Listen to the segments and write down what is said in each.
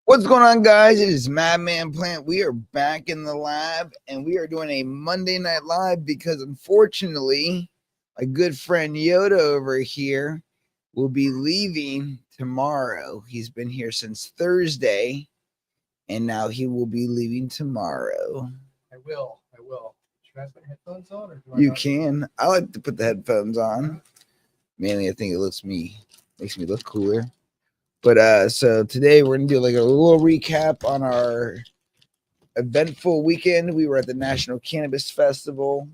What's going on, guys? It is Madman Plant. We are back in the lab and we are doing a Monday Night Live because unfortunately, my good friend Yoda over here will be leaving tomorrow. He's been here since Thursday and now he will be leaving tomorrow. I will. Should I put headphones on? Or do you can. I like to put the headphones on. Mainly, I think it makes me look cooler. But so today we're gonna do like a little recap on our eventful weekend. We were at the National Cannabis Festival.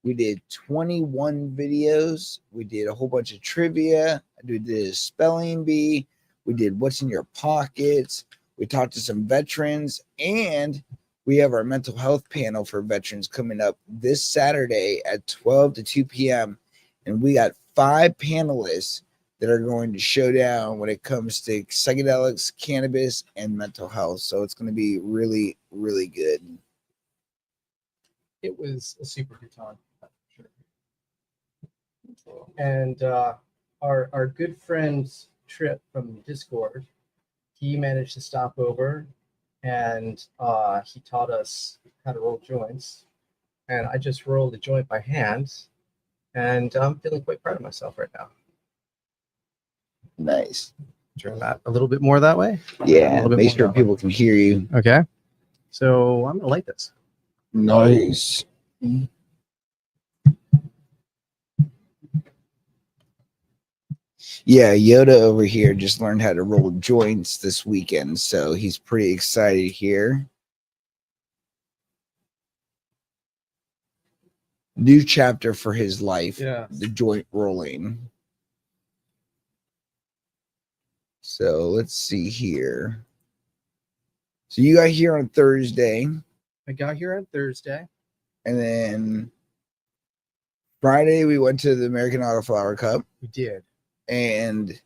We did 21 videos. We did a whole bunch of trivia. We did a spelling bee. We did what's in your pockets. We talked to some veterans, and we have our mental health panel for veterans coming up this Saturday at 12 to 2 p.m. And we got 5 panelists that are going to show down when it comes to psychedelics, cannabis, and mental health. So it's going to be really, really good. It was a super good time, for sure. And our good friend Trip from Discord, he managed to stop over, and he taught us how to roll joints. And I just rolled a joint by hand, and I'm feeling quite proud of myself right now. Nice. Turn that a little bit more that way. Yeah, make sure people can hear you. Okay. So I'm gonna light this. Nice. Yeah, Yoda over here just learned how to roll joints this weekend, so he's pretty excited here. New chapter for his life. Yeah. The joint rolling. So let's see here. So you got here on Thursday. I got here on Thursday. And then Friday we went to the American Auto Flower Cup. We did. And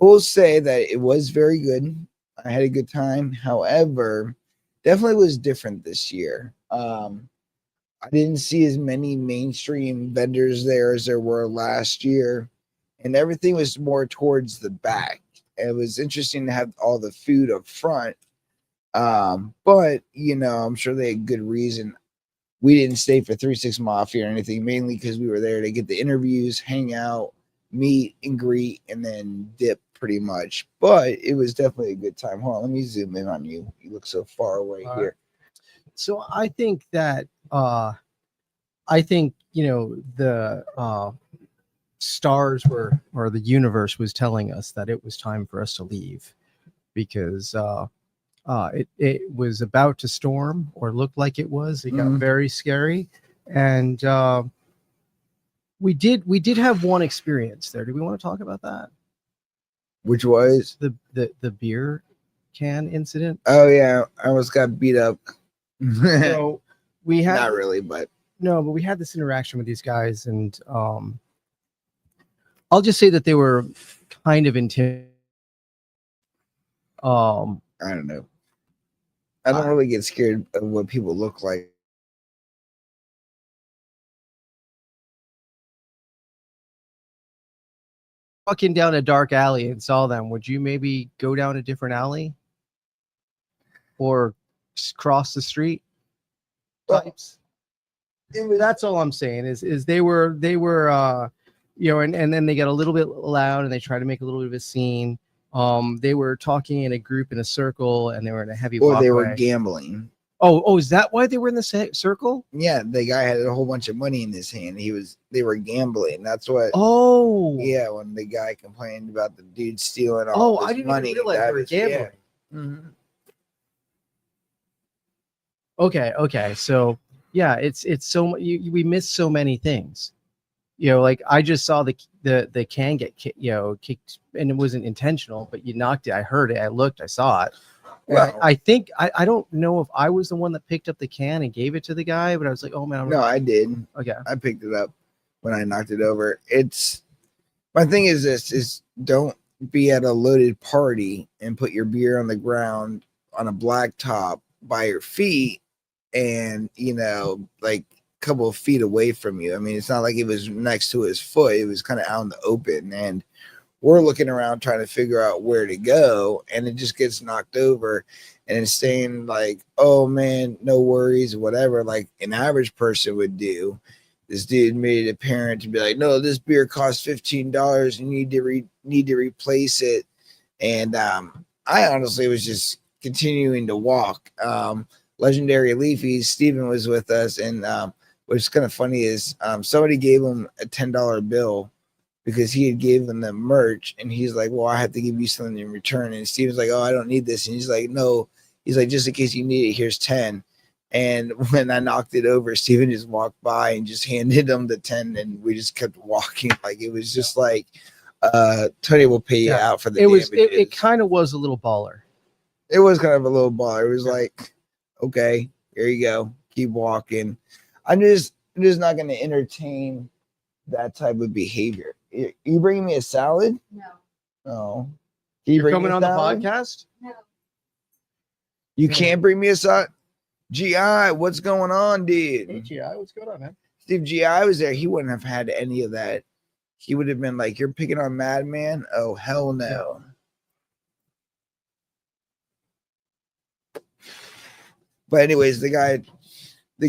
I will say that it was very good. I had a good time. However, definitely was different this year. I didn't see as many mainstream vendors there as there were last year. And everything was more towards the back. It was interesting to have all the food up front. But, you know, I'm sure they had good reason. We didn't stay for 3-6 Mafia or anything, mainly because we were there to get the interviews, hang out, meet and greet, and then dip pretty much. But it was definitely a good time. Hold on, let me zoom in on you. You look so far away here. So I think that you know, the stars were, or the universe was telling us that it was time for us to leave, because it was about to storm, or looked like it was. It got very scary, and we did have one experience there. Do we want to talk about that? Which was the beer can incident? Oh yeah, I almost got beat up. So we had, not really, but we had this interaction with these guys, and I'll just say that they were kind of intimidating. I don't know. I don't really get scared of what people look like. Walking down a dark alley and saw them, would you maybe go down a different alley or cross the street? Types. That's all I'm saying is they were you know, and then they got a little bit loud and they tried to make a little bit of a scene. They were talking in a group in a circle, and they were in a heavy walkway. Or they were gambling. Oh, is that why they were in the circle? Yeah, the guy had a whole bunch of money in his hand. They were gambling. That's what. Oh, yeah, when the guy complained about the dude stealing all his I didn't money, even realize they were gambling. Yeah. Mm-hmm. Okay. So yeah, it's so we miss so many things. You know, like I just saw the can get kicked, and it wasn't intentional, but you knocked it. I heard it. I looked. I saw it. Well, I think I don't know if I was the one that picked up the can and gave it to the guy, but I was like, oh man. I did. Okay. I picked it up when I knocked it over. My thing is this: is don't be at a loaded party and put your beer on the ground on a black top by your feet, and like a couple of feet away from you. I mean, it's not like it was next to his foot; it was kind of out in the open. And we're looking around trying to figure out where to go, and it just gets knocked over. And it's saying like, oh man, no worries, whatever, like an average person would do. This dude made it apparent to be like, no, this beer costs $15. You need to replace it. And I honestly was just continuing to walk. Legendary Leafy, Steven was with us, and what's kind of funny is somebody gave him a $10 bill because he had given them merch, and he's like, well, I have to give you something in return. And Steven's like, oh, I don't need this. And he's like, no. He's like, just in case you need it, here's 10. And when I knocked it over, Steven just walked by and just handed him the 10, and we just kept walking. Like, it was just like, Tony will pay you out for the damages. It kind of was a little baller. It was kind of a little baller. It was like, okay, here you go. Keep walking. I'm just not going to entertain that type of behavior. You bringing me a salad? No. Oh. You're coming on salad? The podcast? No. You can't bring me a salad? GI, what's going on, dude? Hey, GI, what's going on, man? If GI was there, he wouldn't have had any of that. He would have been like, you're picking on Madman? Oh, hell no. But anyways, the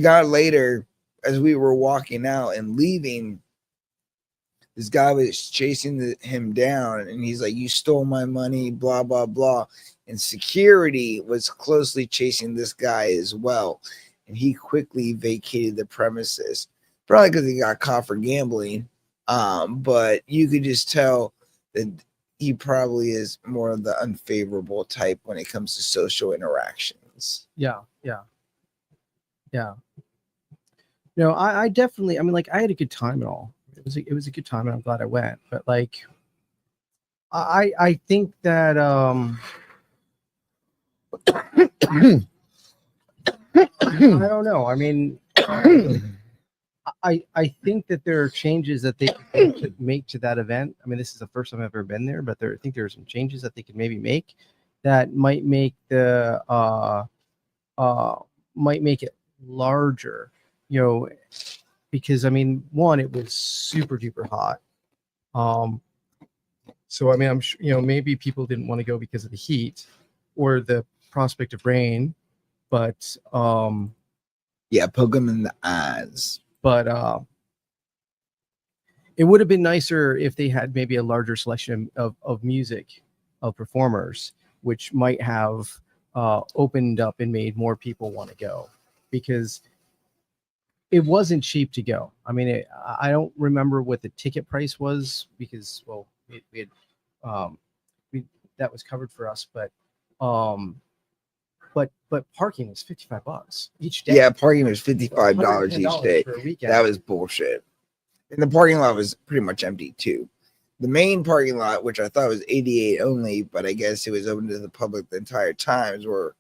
guy later, as we were walking out and leaving, this guy was chasing him down, and he's like, you stole my money, blah, blah, blah. And security was closely chasing this guy as well. And he quickly vacated the premises, probably because he got caught for gambling. But you could just tell that he probably is more of the unfavorable type when it comes to social interactions. Yeah. No, I definitely, I mean, like, I had a good time and all. It was a good time, and I'm glad I went. But like, I think that I don't know. I mean, I think that there are changes that they could make to that event. I mean, this is the first time I've ever been there, but I think there are some changes that they could maybe make that might make the might make it larger, you know, because I mean, one, it was super duper hot. So I mean, I'm sure, you know, maybe people didn't want to go because of the heat or the prospect of rain, but yeah, poke them in the eyes. But it would have been nicer if they had maybe a larger selection of music, of performers, which might have opened up and made more people want to go, because it wasn't cheap to go. I mean, I don't remember what the ticket price was, because, well, we had that was covered for us, but parking was $55 each day. Yeah, parking was $55 each day. For a weekend. That was bullshit. And the parking lot was pretty much empty too. The main parking lot, which I thought was 88 only, but I guess it was open to the public the entire time, is where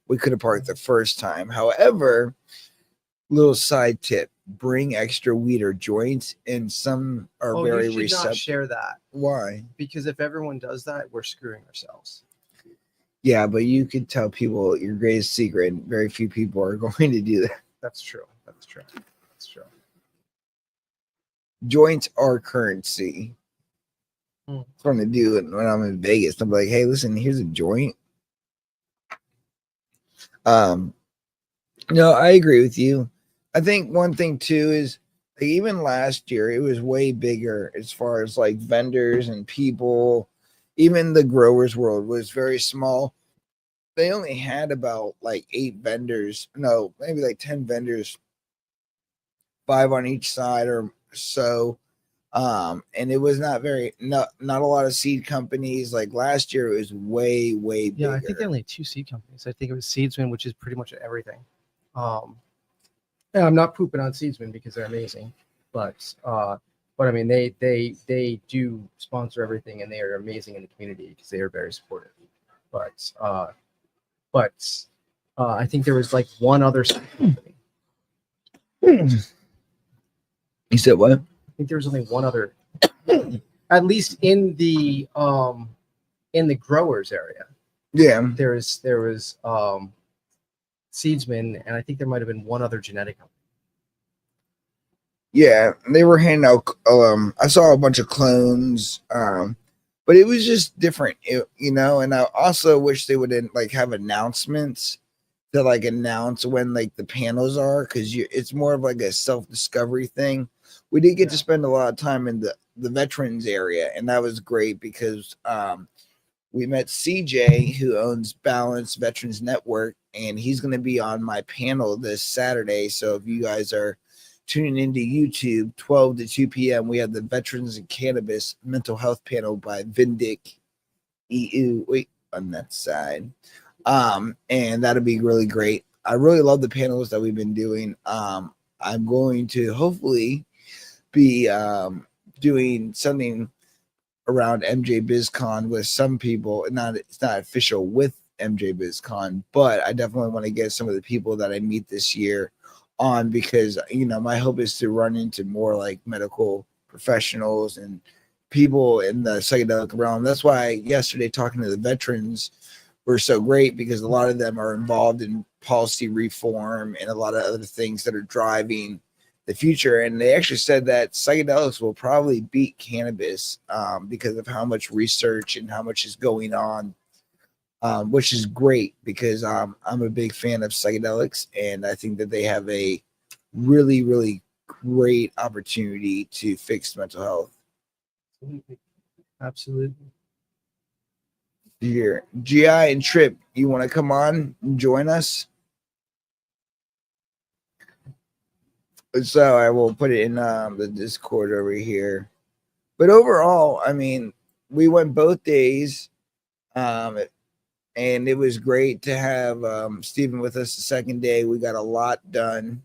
we could have parked the first time. However, little side tip: bring extra weed or joints, and some are very you should receptive. not share that. Why? Because if everyone does that, we're screwing ourselves. Yeah, but you could tell people your greatest secret, and very few people are going to do that. That's true. Joints are currency. From the dude when I'm in Vegas, I'm like, hey, listen, here's a joint. No, I agree with you. I think one thing too is, like, even last year it was way bigger as far as like vendors and people. Even the Growers World was very small. They only had about like 8 vendors. No, maybe like 10 vendors, 5 on each side or so. And it was not a lot of seed companies. Like last year, it was way bigger. Yeah, I think they only had 2 seed companies. I think it was Seedsman, which is pretty much everything. And I'm not pooping on Seedsman because they're amazing, but I mean, they do sponsor everything, and they are amazing in the community because they are very supportive. But I think there was like one other seed company. You said what? I think there was only one other, at least in the growers area. Yeah, there was Seedsman, and I think there might have been one other genetic company. Yeah, they were handing out. I saw a bunch of clones. but it was just different, and I also wish they would like have announcements to like announce when like the panels are, because it's more of like a self-discovery thing. We did get to spend a lot of time in the veterans area, and that was great because we met CJ, who owns Balance Veterans Network, and he's going to be on my panel this Saturday. So if you guys are tuning into YouTube, 12 to 2 p.m., we have the Veterans and Cannabis Mental Health panel by Vindic EU. Wait, on that side. And that'll be really great. I really love the panels that we've been doing. I'm going to hopefully be doing something around MJ BizCon with some people. It's not official with MJ BizCon, but I definitely want to get some of the people that I meet this year on, because my hope is to run into more like medical professionals and people in the psychedelic realm. That's why yesterday talking to the veterans were so great, because a lot of them are involved in policy reform and a lot of other things that are driving the future. And they actually said that psychedelics will probably beat cannabis because of how much research and how much is going on, which is great, because I'm a big fan of psychedelics, and I think that they have a really, really great opportunity to fix mental health. Absolutely. Here, GI and Trip, you want to come on and join us? So I will put it in the Discord over here. But overall, I mean, we went both days, and it was great to have Stephen with us the second day. We got a lot done.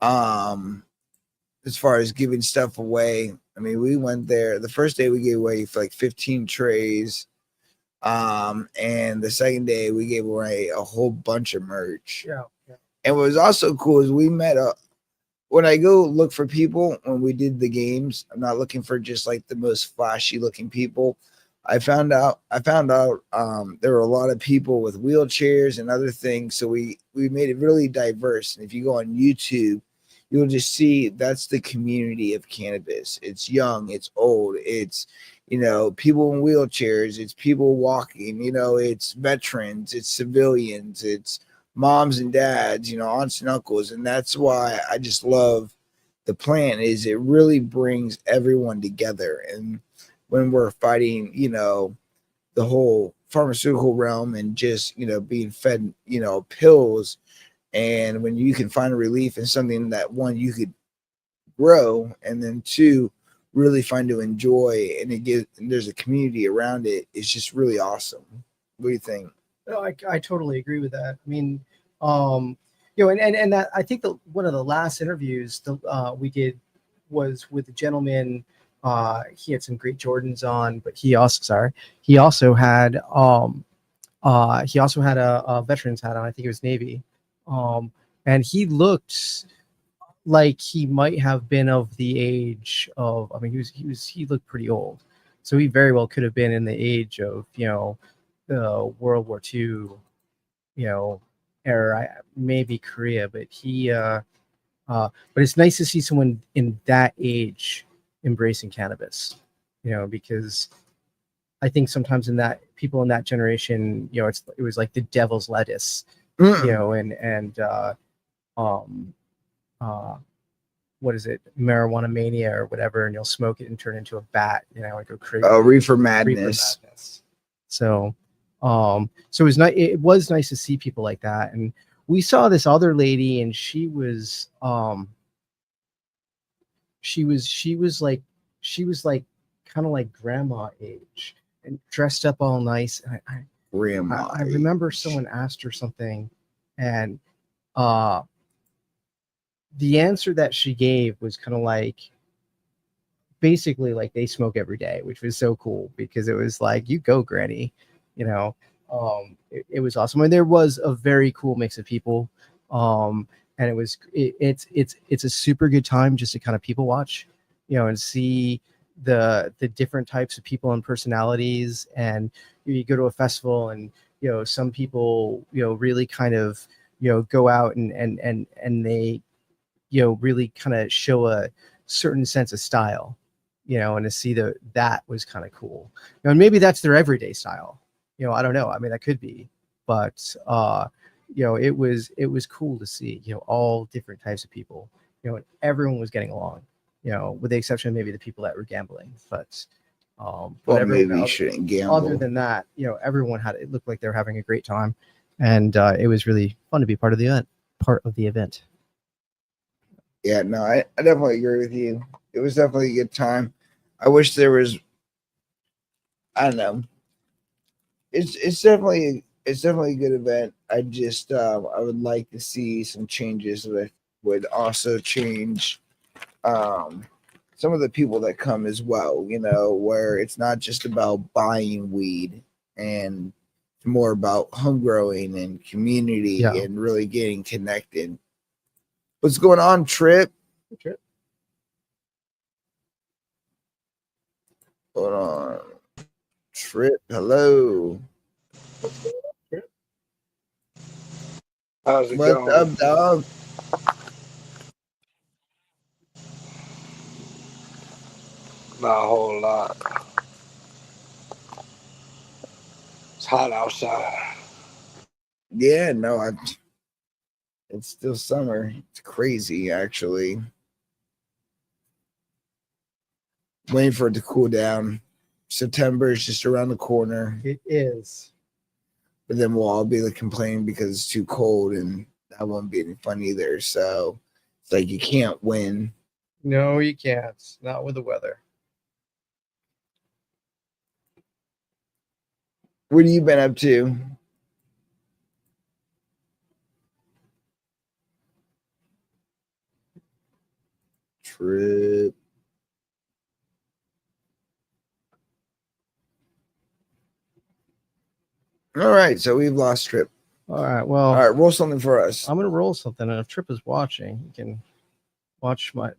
As far as giving stuff away, I mean, we went there. The first day we gave away for like 15 trays. And the second day we gave away a whole bunch of merch. Yeah. And what was also cool is we met when I go look for people, when we did the games, I'm not looking for just like the most flashy looking people. I found out there were a lot of people with wheelchairs and other things. So we made it really diverse. And if you go on YouTube, you'll just see that's the community of cannabis. It's young, it's old, it's people in wheelchairs, it's people walking, it's veterans, it's civilians, it's moms and dads, aunts and uncles. And that's why I just love the plant, is it really brings everyone together. And when we're fighting, the whole pharmaceutical realm and just, being fed, pills, and when you can find a relief in something that, one, you could grow, and then two, really find to enjoy, and there's a community around it, it's just really awesome. What do you think? No, I totally agree with that. I mean, and that, I think one of the last interviews we did was with a gentleman. He had some great Jordans on, but he also had a veteran's hat on. I think it was Navy. And he looked like he might have been of the age of, I mean, he looked pretty old. So he very well could have been in the age of, the World War II, era, maybe Korea, but but it's nice to see someone in that age embracing cannabis, because I think sometimes people in that generation, it was like the devil's lettuce, what is it, marijuana mania or whatever, and you'll smoke it and turn into a bat, and go crazy. Oh, reefer madness. So it was nice to see people like that. And we saw this other lady, and she was like kind of like grandma age and dressed up all nice. And I remember someone asked her something, and the answer that she gave was kind of like, basically like they smoke every day, which was so cool, because it was like, you go, granny, it was awesome. And there was a very cool mix of people, and it's a super good time just to kind of people watch, and see the different types of people and personalities. And you go to a festival, and some people really kind of go out and they really kind of show a certain sense of style, and to see that was kind of cool. And maybe that's their everyday style. I don't know. I mean, that could be, but it was cool to see, all different types of people, and everyone was getting along, with the exception of maybe the people that were gambling, but Well, maybe you else, shouldn't gamble. other than that, everyone it looked like they were having a great time, and it was really fun to be part of the event. Yeah, no, I definitely agree with you. It was definitely a good time. I wish there was, I don't know. It's definitely a good event. I just I would like to see some changes that would also change some of the people that come as well, where it's not just about buying weed, and it's more about home growing and community and really getting connected. What's going on, Trip? Trip. Hold on. Trip, hello. Trip? How's it What's going? up, dog? Not a whole lot. It's hot outside. Yeah, no, it's still summer. It's crazy, actually. Waiting for it to cool down. September is just around the corner. It is. But then we'll all be complaining because it's too cold, and that won't be any fun either. So it's like you can't win. No, you can't. Not with the weather. What have you been up to? Trip. All right, so we've lost Trip. All right, well, all right, roll something for us. I'm gonna roll something, and if Trip is watching, you can watch my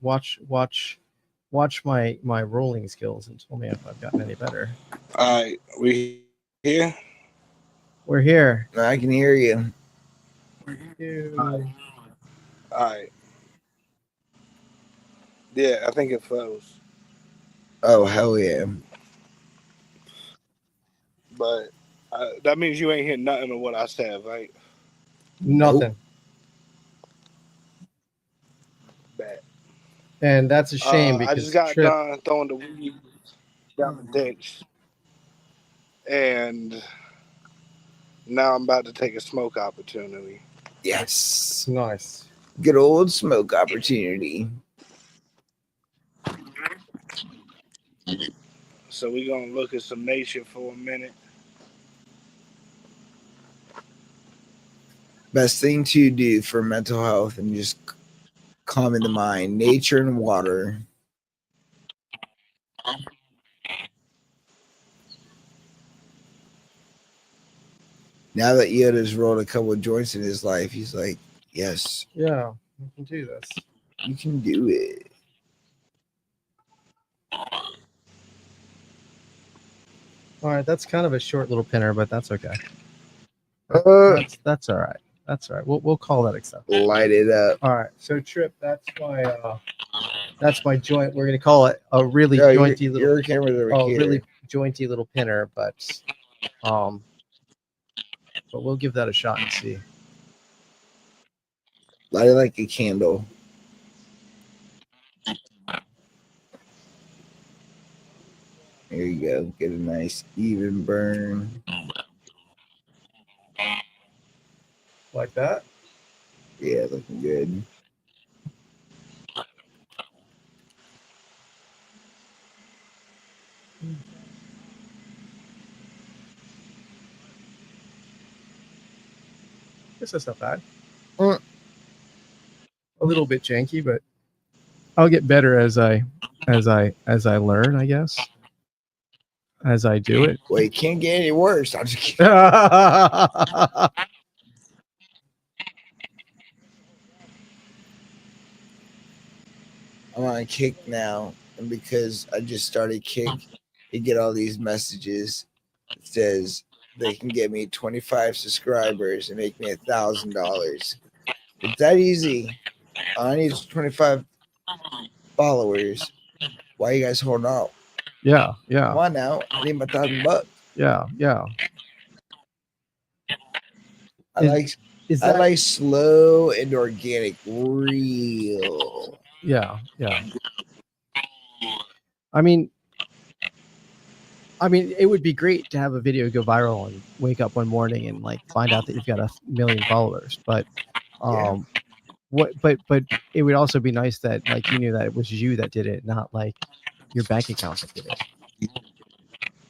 rolling skills and tell me if I've gotten any better. All right, we here? We're here. I can hear you. All right. Yeah, I think it froze. Oh, hell yeah. But that means you ain't hear nothing of what I said, right? Nothing. Bad. And that's a shame because I just got done throwing the weed down the ditch. And now I'm about to take a smoke opportunity. Yes. Nice. Good old smoke opportunity. So we're going to look at some nature for a minute. Best thing to do for mental health and just calming the mind, nature and water. Now that Yoda's rolled a couple of joints in his life, he's like, yes. Yeah, you can do this. You can do it. All right, that's kind of a short little pinner, but that's okay. That's all right. That's all right. We'll call that acceptable. Light it up. All right. So Trip, that's my joint. We're gonna call it a really jointy little. Your camera's over here. Really jointy little pinner, but we'll give that a shot and see. Light it like a candle. There you go. Get a nice even burn. Like that? Yeah, looking good. This is not bad. A little bit janky, but I'll get better as I learn, I guess. As I do it. Well, it can't get any worse. I'm just kidding. I'm on Kick now, and because I just started Kick, you get all these messages. It says they can get me 25 subscribers and make me $1,000. It's that easy. All I need is 25 followers. Why you guys holding out? Yeah. Come on now. I need my $1,000. Yeah. I like Is I that like slow and organic, real. yeah. I mean, it would be great to have a video go viral and wake up one morning and like find out that you've got 1 million followers. But Yeah. but it would also be nice that like you knew that it was you that did it, not like your bank account that did it.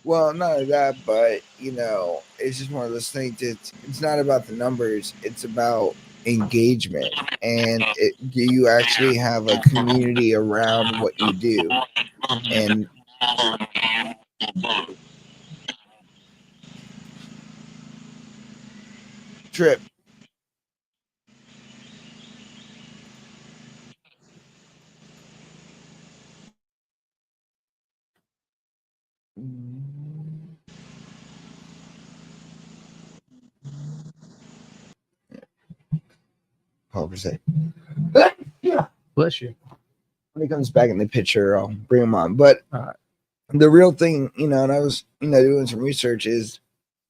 Well, none of that, but it's just one of those things. It's not about the numbers. It's about engagement, and you actually have a community around what you do, and Trip. Hold for a sec. Bless you. When he comes back in the picture, I'll bring him on. But Alright. the real thing, and I was, doing some research is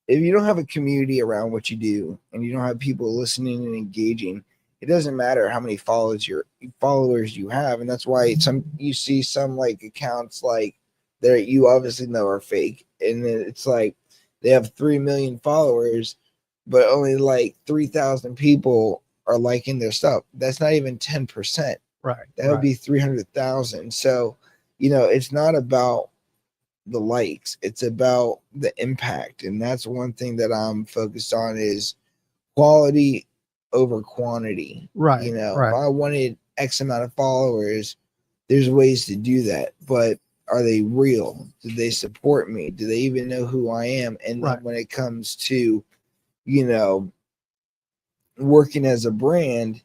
if you don't have a community around what you do and you don't have people listening and engaging, it doesn't matter how many followers you have. And that's why you see some like accounts like that you obviously know are fake. And then it's like they have 3 million followers, but only like 3,000 people are liking their stuff. That's not even 10%. Right. That would be 300,000. So, it's not about the likes, it's about the impact. And that's one thing that I'm focused on is quality over quantity. Right. If I wanted X amount of followers, there's ways to do that. But are they real? Do they support me? Do they even know who I am? And then when it comes to, working as a brand,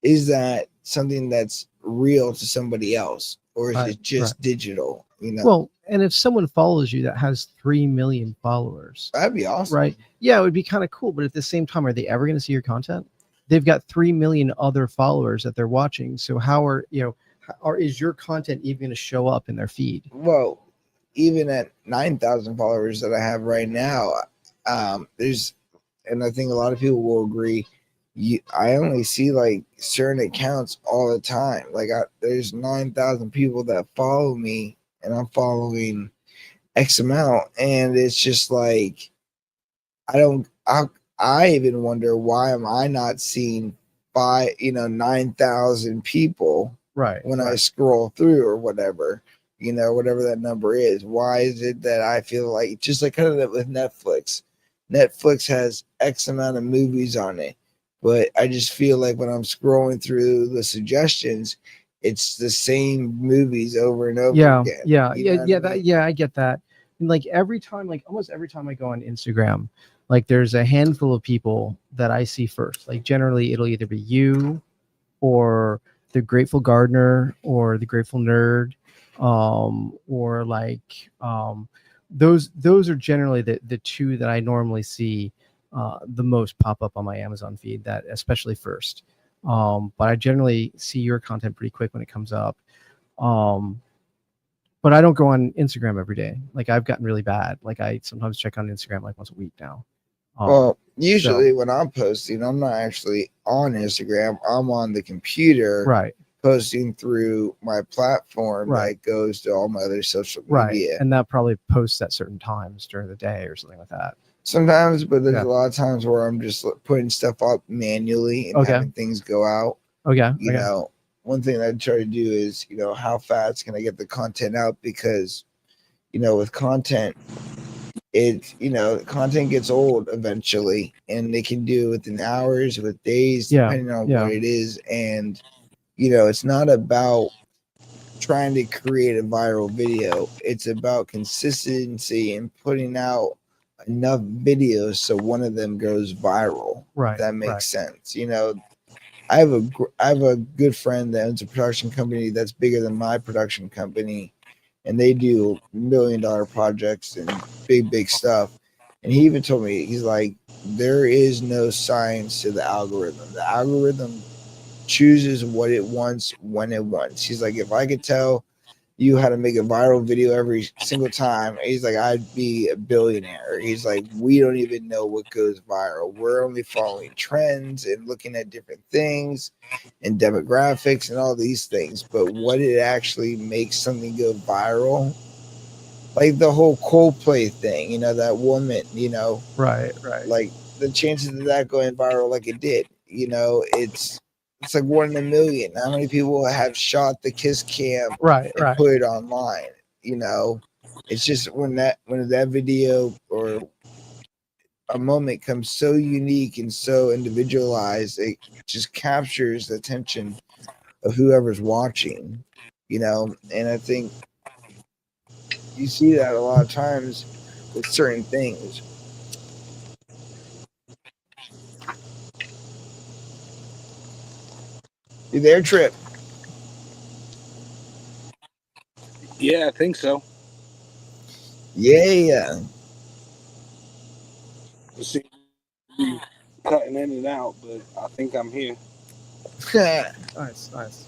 is that something that's real to somebody else, or is it just digital? Well, and if someone follows you that has 3 million followers, that'd be awesome, right? Yeah, it would be kind of cool. But at the same time, are they ever going to see your content? They've got 3 million other followers that they're watching. So is your content even going to show up in their feed? Well, even at 9,000 followers that I have right now, there's, and I think a lot of people will agree, I only see like certain accounts all the time. Like there's 9,000 people that follow me, and I'm following X amount, and it's just like I even wonder, why am I not seeing 9,000 people when I scroll through or whatever, whatever that number is. Why is it that I feel like, just like kind of with Netflix has X amount of movies on it, but I just feel like when I'm scrolling through the suggestions, it's the same movies over and over again. I get that. And like almost every time I go on Instagram, like there's a handful of people that I see first. Like generally it'll either be you or the Grateful Gardener or the Grateful Nerd, or like those are generally the two that I normally see the most pop up on my Amazon feed, that especially first. But I generally see your content pretty quick when it comes up. But I don't go on Instagram every day. Like I've gotten really bad. Like I sometimes check on Instagram like once a week now. Well, usually when I'm posting, I'm not actually on Instagram. I'm on the computer, posting through my platform that goes to all my other social media. And that probably posts at certain times during the day or something like that. Sometimes, but there's a lot of times where I'm just putting stuff up manually and having things go out. One thing that I try to do is, how fast can I get the content out? Because, with content, content gets old eventually, and they can do it within hours, with days, depending on what it is. And, it's not about trying to create a viral video. It's about consistency and putting out enough videos so one of them goes viral. That makes sense. I have a good friend that owns a production company that's bigger than my production company, and they do $1 million projects and big stuff. And he even told me, he's like, there is no science to the algorithm. The algorithm chooses what it wants when it wants. He's like, if I could tell you how to make a viral video every single time. And he's like, I'd be a billionaire. He's like, we don't even know what goes viral. We're only following trends and looking at different things and demographics and all these things. But what it actually makes something go viral, like the whole Coldplay thing, you know, that woman, you know, Right. like the chances of that going viral like it did, you know, it's like 1 in a million. How many people have shot the kiss cam Right. and put it online? You know, it's just when that video or a moment comes so unique and so individualized, it just captures the attention of whoever's watching, you know. And I think you see that a lot of times with certain things. You there, Trip? Yeah, I think so. Yeah. You see, you cutting in and out, but I think I'm here. Nice.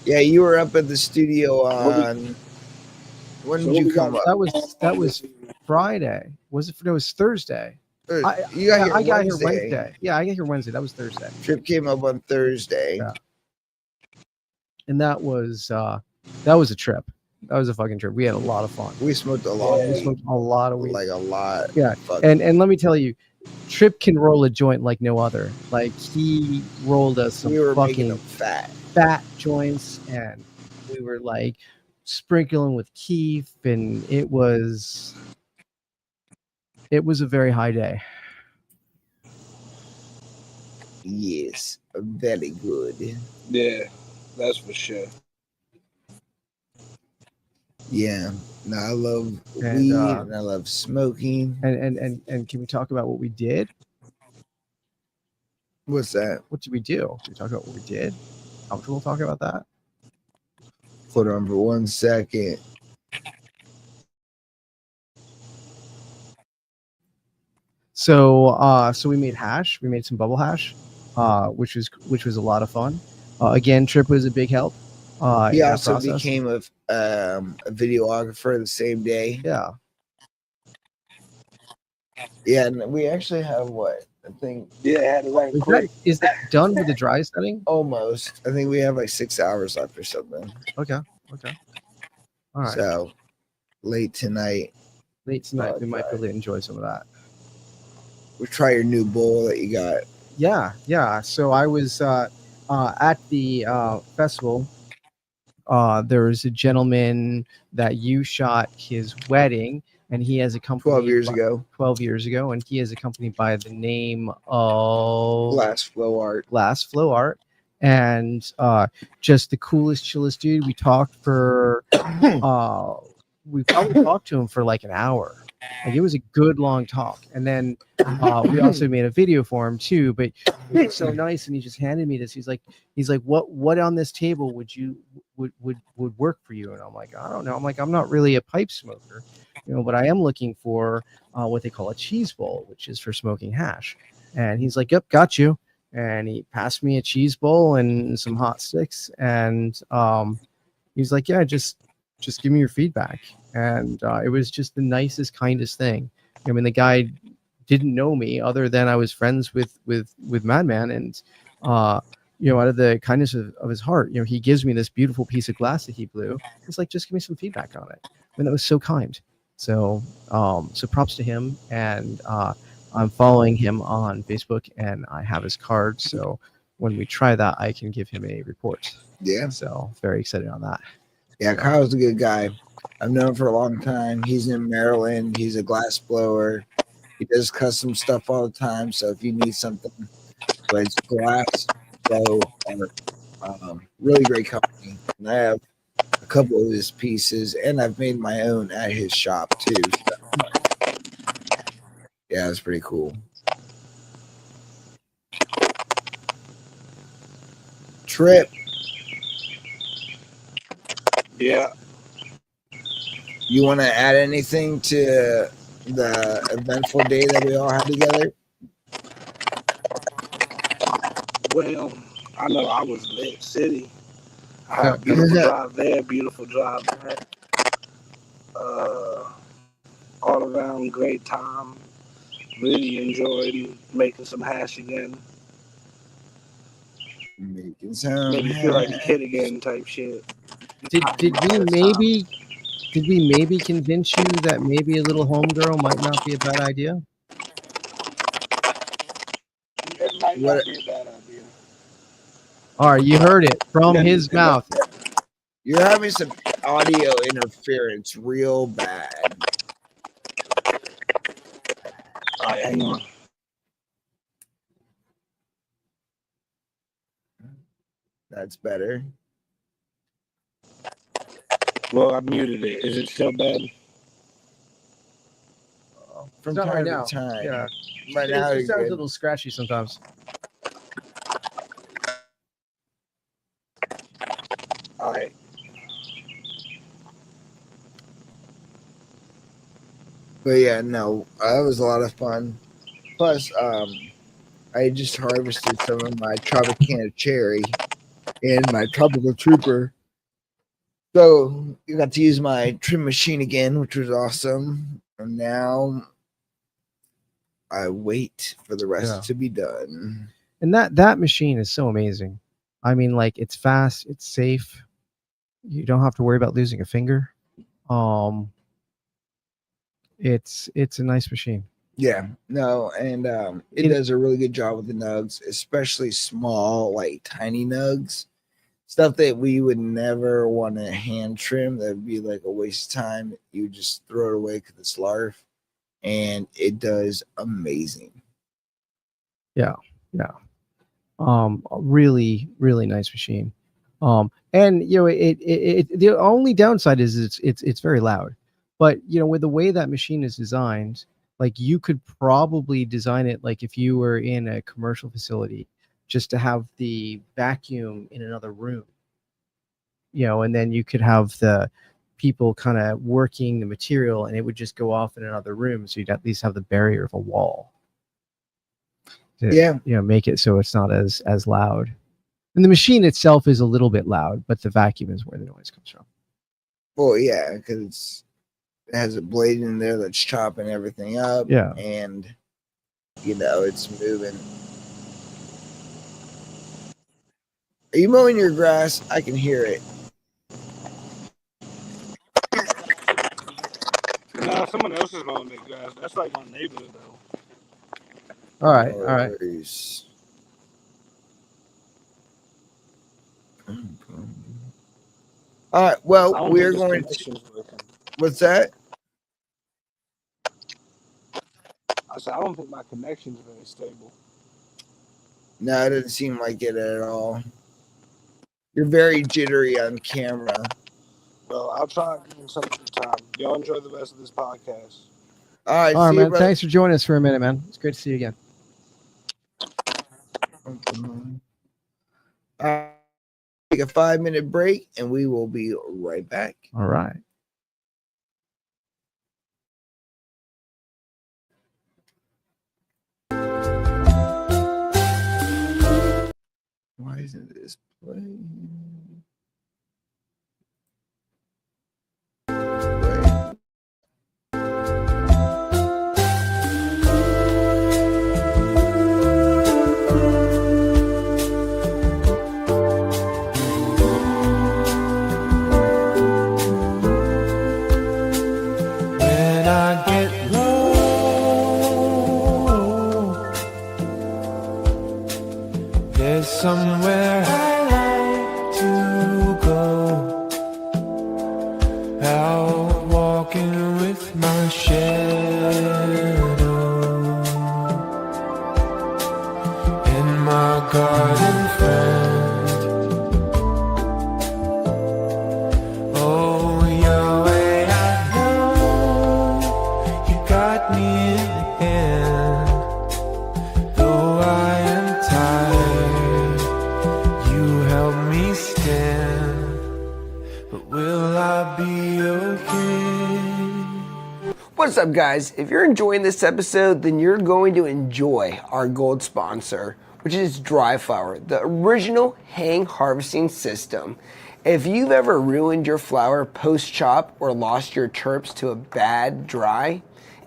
Yeah, you were up at the studio on. When did you come up? That was Friday. Was it? It was Thursday. You got here I got Wednesday. here Wednesday. Yeah, I got here Wednesday. That was Thursday. Trip came up on Thursday. Yeah. And that was a trip. That was a fucking trip. We had a lot of fun. We smoked a lot. We smoked a lot of weed. Like a lot. Yeah. And let me tell you, Trip can roll a joint like no other. Like he rolled us some we were making fucking them fat joints, and we were like sprinkling with keef, and it was a very high day. Yes, very good. Yeah, that's for sure. Yeah, no, I love weed and I love smoking. And can we talk about what we did? What's that? What did we do? Can we talk about what we did? Comfortable talking about that? Hold on for 1 second. So we made hash. We made some bubble hash, which was a lot of fun. Again, Trip was a big help. He also became a videographer the same day. Yeah. Yeah, and we actually have what? I think. Yeah, it had to rain quick. Is that done with the dry setting? Almost. I think we have like 6 hours left or something. Okay. All right. So late tonight. We might be able to enjoy some of that. We'll try your new bowl that you got. Yeah. So I was at the festival. There was a gentleman that you shot his wedding, and he has a company 12 years ago, and he is accompanied by the name of Glass Flow Art, and just the coolest, chillest dude. We talked for we probably talked to him for like an hour. Like it was a good long talk, and then we also made a video for him too. But he was so nice, and he just handed me this. He's like, what on this table would work for you? And I'm like, I don't know. I'm like, I'm not really a pipe smoker, you know, but I am looking for what they call a cheese bowl, which is for smoking hash. And he's like, yep, got you. And he passed me a cheese bowl and some hot sticks, and he's like, yeah, just give me your feedback. And it was just the nicest, kindest thing. I mean, the guy didn't know me other than I was friends with Madman, and you know, out of the kindness of his heart, you know, he gives me this beautiful piece of glass that he blew. He's like, just give me some feedback on it. I mean, that was so kind. So so props to him. And I'm following him on Facebook, and I have his card. So when we try that, I can give him a report. Yeah. So very excited on that. Yeah, Kyle's a good guy. I've known him for a long time. He's in Maryland. He's a glass blower. He does custom stuff all the time. So if you need something, but it's Glass Blow, really great company. And I have a couple of his pieces, and I've made my own at his shop too. So, yeah, it's pretty cool. Trip. Yeah. You want to add anything to the eventful day that we all had together? Well, I know I was lit city. I had a beautiful drive there, beautiful drive back. All around great time. Really enjoyed making some hash again. Making some Made me feel like a hash. kid again type shit. Did we maybe convince you that maybe a little homegirl might not be a bad idea? It might What- not be a bad idea. All right, you heard it from Yeah, his yeah. mouth. You're having some audio interference real bad. All right, hang on. That's better. Well, I muted it. Is it still bad? From Not time right to now. time. Yeah. Right It now, just you're sounds a good. little scratchy sometimes. All right. But yeah, no, that was a lot of fun. Plus, I just harvested some of my Tropicana cherry and my Tropical Trooper. So you got to use my trim machine again, which was awesome. And now I wait for the rest Yeah. to be done. And that machine is so amazing. I mean, like, it's fast, it's safe. You don't have to worry about losing a finger. It's a nice machine. Yeah, no, and it does a really good job with the nugs, especially small, like tiny nugs. Stuff that we would never want to hand trim. That would be like a waste of time. You would just throw it away because it's larf, and it does amazing. Yeah. Really, really nice machine. And you know, it the only downside is it's very loud. But you know, with the way that machine is designed, like, you could probably design it like if you were in a commercial facility, just to have the vacuum in another room. You know, and then you could have the people kind of working the material, and it would just go off in another room, so you'd at least have the barrier of a wall. Yeah. You know, make it so it's not as loud. And the machine itself is a little bit loud, but the vacuum is where the noise comes from. Well, yeah, because it has a blade in there that's chopping everything up. Yeah. And, you know, it's moving. Are you mowing your grass? I can hear it. No, someone else is mowing their grass. That's like my neighborhood, though. All right. All right. Worries. All right. I Well, don't we're think this going to. connection's working. What's that? I said, I don't think my connection's very stable. No, it doesn't seem like it at all. You're very jittery on camera. Well, I'll try again some other time. Y'all enjoy the rest of this podcast. All right, All right, see man. you, brother. Thanks for joining us for a minute, man. It's great to see you again. Take a 5-minute break, and we will be right back. All right. Why isn't this playing? Right. When I get low, there's somewhere I like to go. Out walking with my shadow in my garden friend. Oh, Yahweh, I know you got me in hand. Though I am tired, you help me stand. But will I be okay? What's up, guys? If you're enjoying this episode, then you're going to enjoy our gold sponsor, which is Dry Flower, the original hang harvesting system. If you've ever ruined your flower post-chop or lost your terps to a bad dry,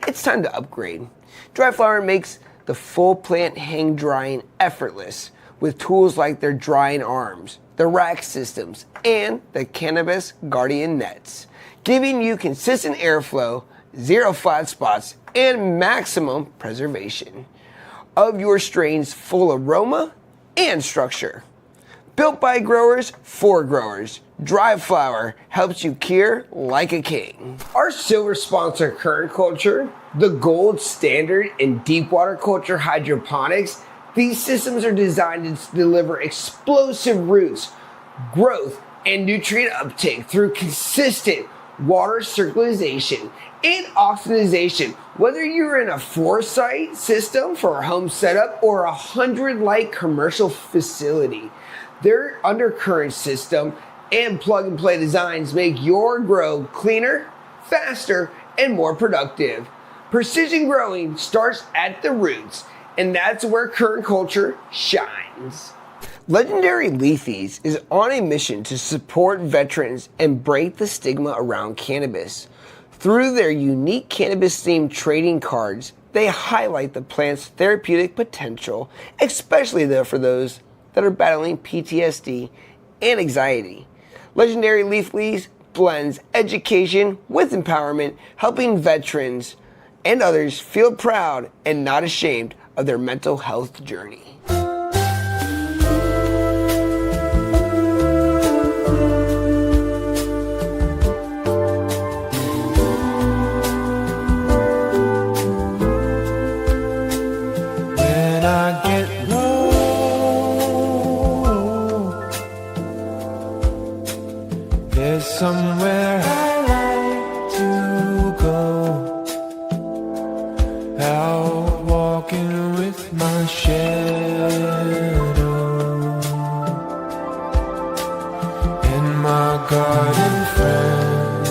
it's time to upgrade. Dry Flower makes the full plant hang drying effortless with tools like their drying arms, the rack systems, and the Cannabis Guardian nets, giving you consistent airflow, zero flat spots, and maximum preservation of your strain's full aroma and structure. Built by growers for growers, Dry Flower helps you cure like a king. Our silver sponsor, Current Culture, the gold standard in deep water culture hydroponics. These systems are designed to deliver explosive roots, growth, and nutrient uptake through consistent water circulation and oxidization. Whether you're in a 4-site system for a home setup or a 100-light commercial facility, their undercurrent system and plug-and-play designs make your grow cleaner, faster, and more productive. Precision growing starts at the roots, and that's where Current Culture shines. Legendary Leafies is on a mission to support veterans and break the stigma around cannabis. Through their unique cannabis-themed trading cards, they highlight the plant's therapeutic potential, especially though for those that are battling PTSD and anxiety. Legendary Leafies blends education with empowerment, helping veterans and others feel proud and not ashamed of their mental health journey. When I get low, there's somewhere I like to go. Out walking with my shadow and my garden friend.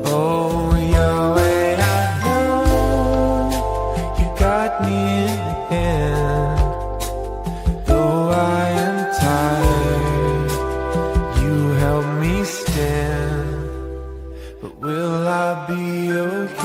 Oh, Yahweh, I know you got me in the hand. Though I am tired, you help me stand. But will I be okay?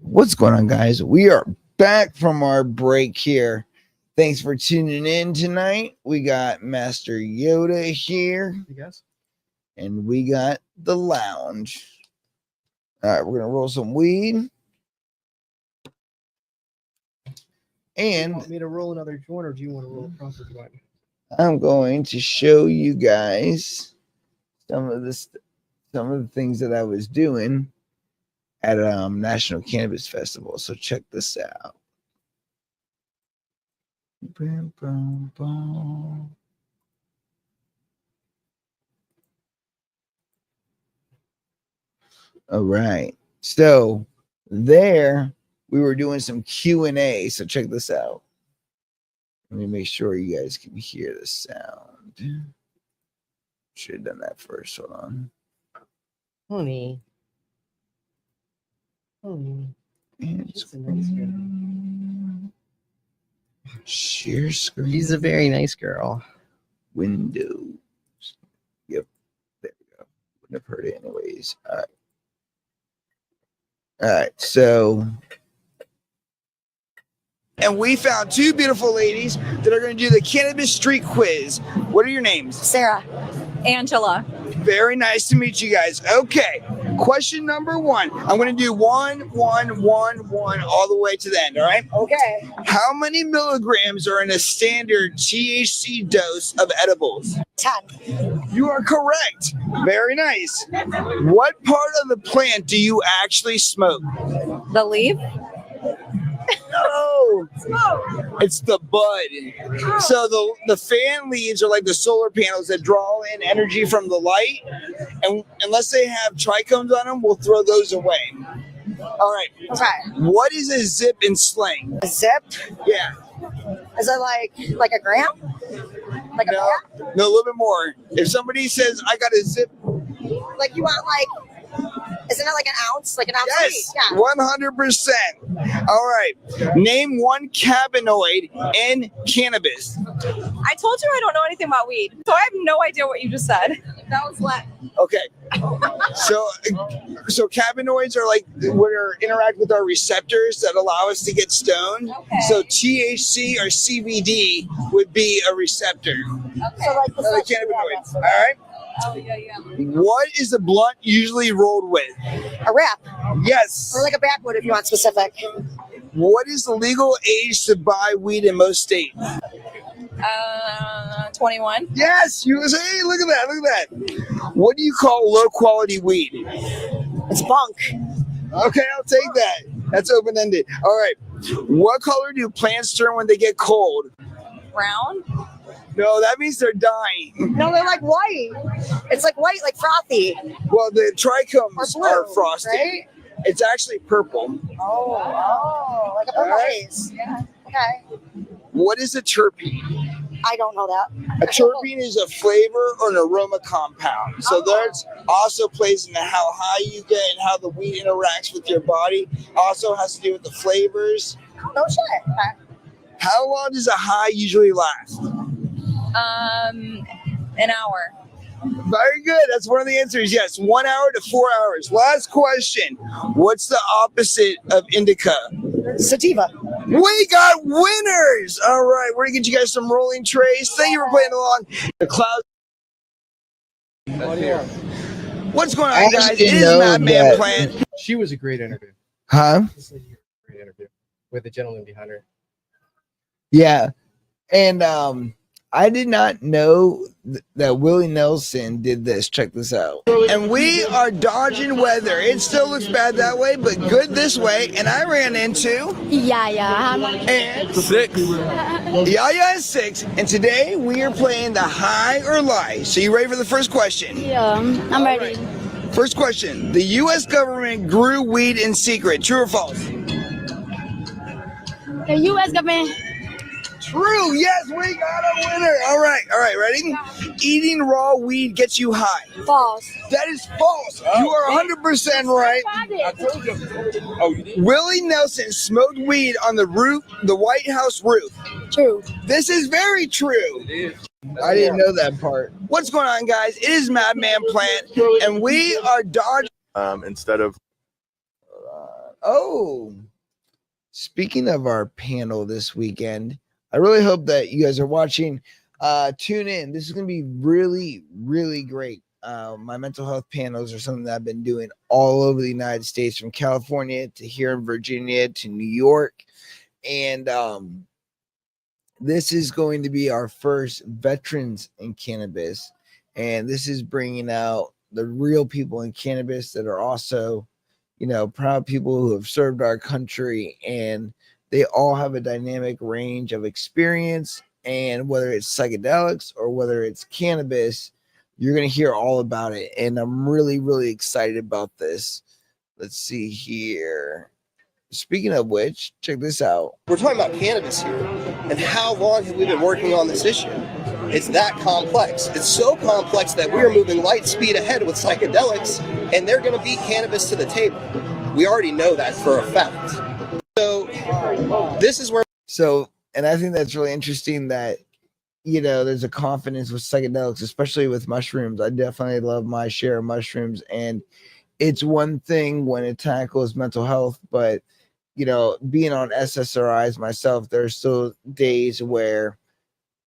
What's going on, guys? We are back from our break here. Thanks for tuning in tonight. We got Master Yoda here, You guys? and we got the lounge. All right, we're gonna roll some weed. And Want me to roll another joint, or do you want to roll across the joint? I'm going to show you guys some of the things that I was doing at National Cannabis Festival. So check this out. Bum, bum, bum. All right. So there we were doing some Q&A. So check this out. Let me make sure you guys can hear the sound. Should have done that first. Hold on. Honey. Honey. And She's a nice girl. share screen. She's a very nice girl. Windows. Yep. There we go. Wouldn't have heard it anyways. All right. All right. So. And we found two beautiful ladies that are going to do the Cannabis Street Quiz. What are your names? Sarah. Angela. Very nice to meet you guys. Okay. Question number 1. I'm going to do 1, 1, 1, 1 all the way to the end. All right. Okay. How many milligrams are in a standard THC dose of edibles? 10. You are correct. Very nice. What part of the plant do you actually smoke? The leaf. No, it's the bud. So the fan leaves are like the solar panels that draw in energy from the light, and unless they have trichomes on them, we'll throw those away. All right. Okay. What is a zip in slang? A zip. Yeah. Is it like a gram? Like a No, no, a little bit more. If somebody says I got a zip, bag? Like you want like? Isn't it like an ounce? Like an ounce? yes, Yeah. 100%. All right. Name one cannabinoid in cannabis. I told you I don't know anything about weed, so I have no idea what you just said. That was what? Okay. So cannabinoids are like where interact with our receptors that allow us to get stoned. Okay. So THC or CBD would be a receptor. So like the Another cannabinoid. All right. Oh, yeah. What is the blunt usually rolled with? a wrap Yes. or like a backwood if you want specific. What is the legal age to buy weed in most states? 21. Yes. You hey, look at that. Look at that. What do you call low quality weed? It's bunk. Okay, I'll take that. That's open ended. All right. What color do plants turn when they get cold? Brown. No, that means they're dying. No, they're like white. It's like white, like frothy. Well, the trichomes Or blue, are frosted. right? It's actually purple. Oh, like a purple haze. Yeah. Okay. What is a terpene? I don't know that. A terpene is a flavor or an aroma compound. So that also plays into how high you get and how the weed interacts with your body. Also has to do with the flavors. No shit. Okay. How long does a high usually last? An hour. Very good. That's one of the answers. Yes, 1 hour to 4 hours. Last question. What's the opposite of indica? Sativa. We got winners. All right, we're gonna get you guys some rolling trays. Thank you for playing along. The clouds. What's going on, guys? It is Madman Plant. She was a great interview. Huh? This lady here was a great interview with the gentleman behind her. Yeah. And I did not know that Willie Nelson did this. Check this out. And we are dodging weather. It still looks bad that way, but good this way. And I ran into Yeah. and 6. Yaya is 6. And today we are playing the high or lie. So you ready for the first question? Yeah, I'm ready. First question. The U.S. government grew weed in secret. True or false? The U.S. government. True. Yes, we got a winner. All right. Ready? Eating raw weed gets you high. False. That is false. You are 100% right. Willie Nelson smoked weed on the roof, the White House roof. True. This is very true. I didn't know that part. What's going on, guys? It is Madman Plant, and we are dodging. Instead of Oh, speaking of our panel this weekend, I really hope that you guys are watching. Tune in. This is going to be really, really great. My mental health panels are something that I've been doing all over the United States, from California to here in Virginia to New York. And this is going to be our first veterans in cannabis. And this is bringing out the real people in cannabis that are also, proud people who have served our country. And they all have a dynamic range of experience. And whether it's psychedelics or whether it's cannabis, you're going to hear all about it. And I'm really, really excited about this. Let's see here. Speaking of which, check this out. We're talking about cannabis here, and how long have we been working on this issue? It's that complex. It's so complex that we're moving light speed ahead with psychedelics, and they're going to beat cannabis to the table. We already know that for a fact. So this is where. And I think that's really interesting that, there's a confidence with psychedelics, especially with mushrooms. I definitely love my share of mushrooms, and it's one thing when it tackles mental health, but being on SSRIs myself, there's still days where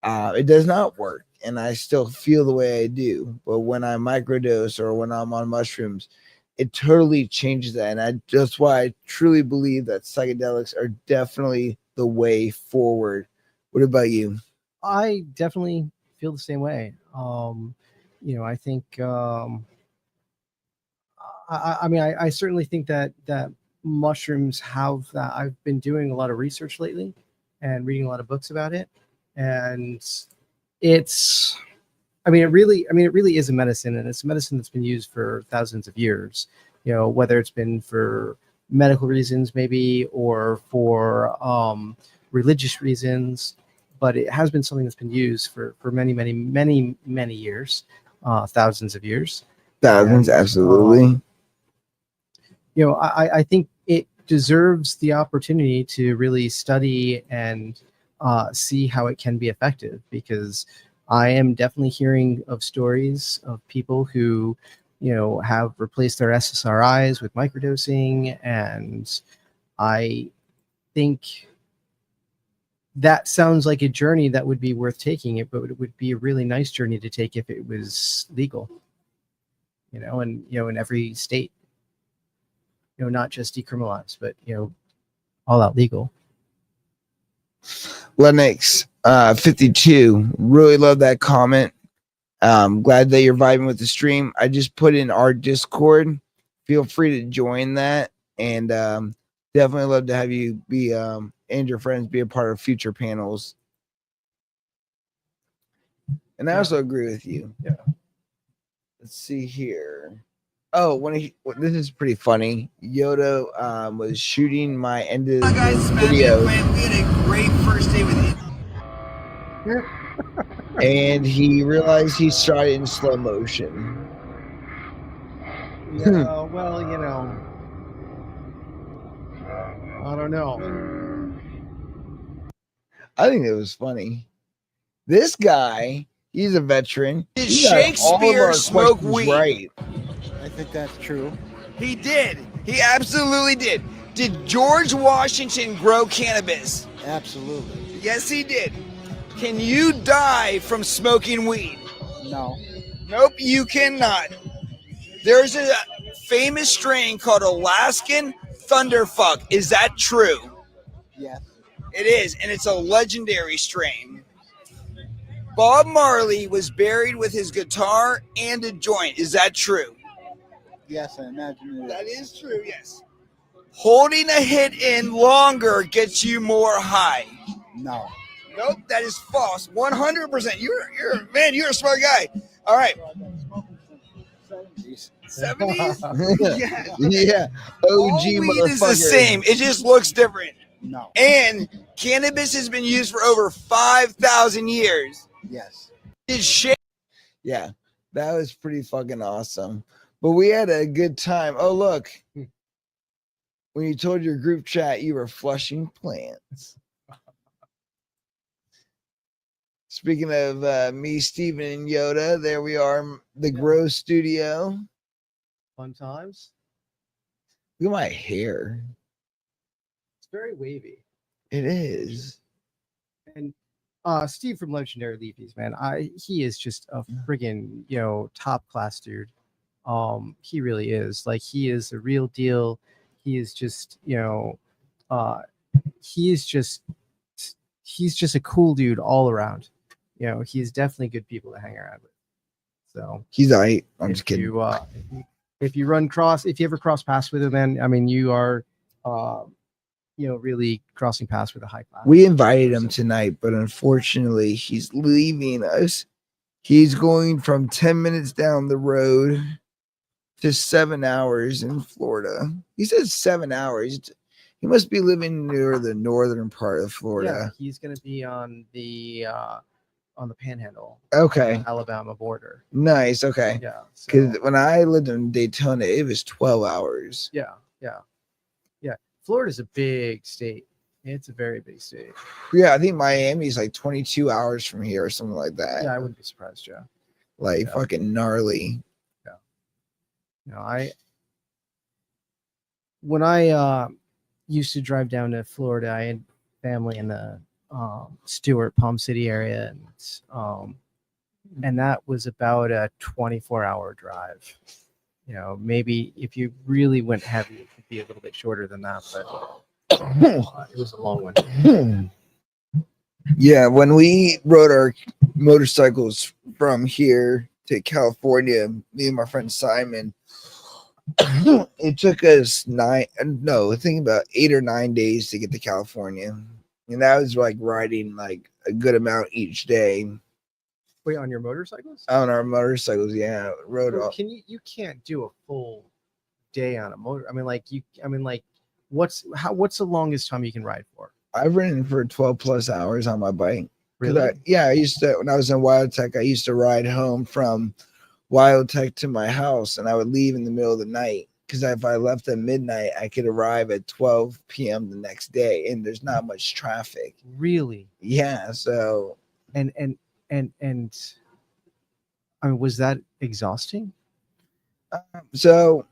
it does not work and I still feel the way I do. But when I microdose or when I'm on mushrooms, it totally changes that. And that's why I truly believe that psychedelics are definitely the way forward. What about you? I definitely feel the same way. I think, I certainly think that mushrooms have that. I've been doing a lot of research lately and reading a lot of books about it. And it really is a medicine, and it's a medicine that's been used for thousands of years, whether it's been for medical reasons maybe, or for religious reasons, but it has been something that's been used for many, many, many, many years, thousands of years. Thousands, absolutely. I think it deserves the opportunity to really study and see how it can be effective, because I am definitely hearing of stories of people who, have replaced their SSRIs with microdosing. And I think that sounds like a journey that would be worth taking, but it would be a really nice journey to take if it was legal, in every state. Not just decriminalized, but, all out legal. Lennox 52, really love that comment. Glad that you're vibing with the stream. I just put in our Discord. Feel free to join that. And definitely love to have you be, and your friends be a part of future panels. And I also agree with you. Yeah. Let's see here. Oh, this is pretty funny. Yoda was shooting my end of the video. We had a great first day with you. And he realized he shot it in slow motion. Yeah, well, I don't know. I think it was funny. This guy, he's a veteran. Did He got all of Shakespeare our smoke questions weed? right. I think that's true. He did. He absolutely did. Did George Washington grow cannabis? Absolutely. Yes, he did. Can you die from smoking weed? No. Nope, you cannot. There's a famous strain called Alaskan Thunderfuck. Is that true? Yes. It is, and it's a legendary strain. Bob Marley was buried with his guitar and a joint. Is that true? Yes, I imagine it is. That is true, yes. Holding a hit in longer gets you more high. No. Nope, that is false. 100%. You're a smart guy. All right. 70s? Yeah. Yeah. All OG weed motherfucker. is the same. It just looks different. No. And cannabis has been used for over 5,000 years. Yes. Yeah, that was pretty fucking awesome. But we had a good time. Oh, look. When you told your group chat you were flushing plants. Speaking of me, Steven, and Yoda, there we are, the Grow Studio. Fun times. Look at my hair. very wavy. It is. And Steve from Legendary Leafies, man, he is just a friggin', top class dude. He really is. Like, he is a real deal. He is just, he's just a cool dude all around. He's definitely good people to hang around with. So He's all right. I'm just if kidding. if you ever cross paths with him, man, I mean, you are, really crossing paths with a high class. We invited him tonight, but unfortunately, he's leaving us. He's going from 10 minutes down the road to 7 hours in Florida. He says 7 hours. He must be living near the northern part of Florida. Yeah, he's going to be on the Panhandle. Okay. Alabama border. Nice. Okay. Yeah. Because when I lived in Daytona, it was 12 hours. Yeah. Florida's a big state. It's a very big state. Yeah, I think Miami's like 22 hours from here or something like that. Yeah, I wouldn't be surprised, Joe. Like fucking gnarly. Yeah. When I used to drive down to Florida, I had family in the Stewart, Palm City area, and that was about a 24-hour drive. Maybe if you really went heavy, it could be a little bit shorter than that, but it was a long one. Yeah, when we rode our motorcycles from here to California, me and my friend Simon, it took us 8 or 9 days to get to California. And that was like riding like a good amount each day. Wait, on your motorcycles? On our motorcycles, yeah. Rode off. You can't do a full day on a motor. What's the longest time you can ride for? I've ridden for 12 plus hours on my bike. Really? I used to, when I was in Wildtech, I used to ride home from Wildtech to my house, and I would leave in the middle of the night because if I left at midnight, I could arrive at 12 p.m. the next day, and there's not much traffic. Really? Yeah. So and I mean, was that exhausting? So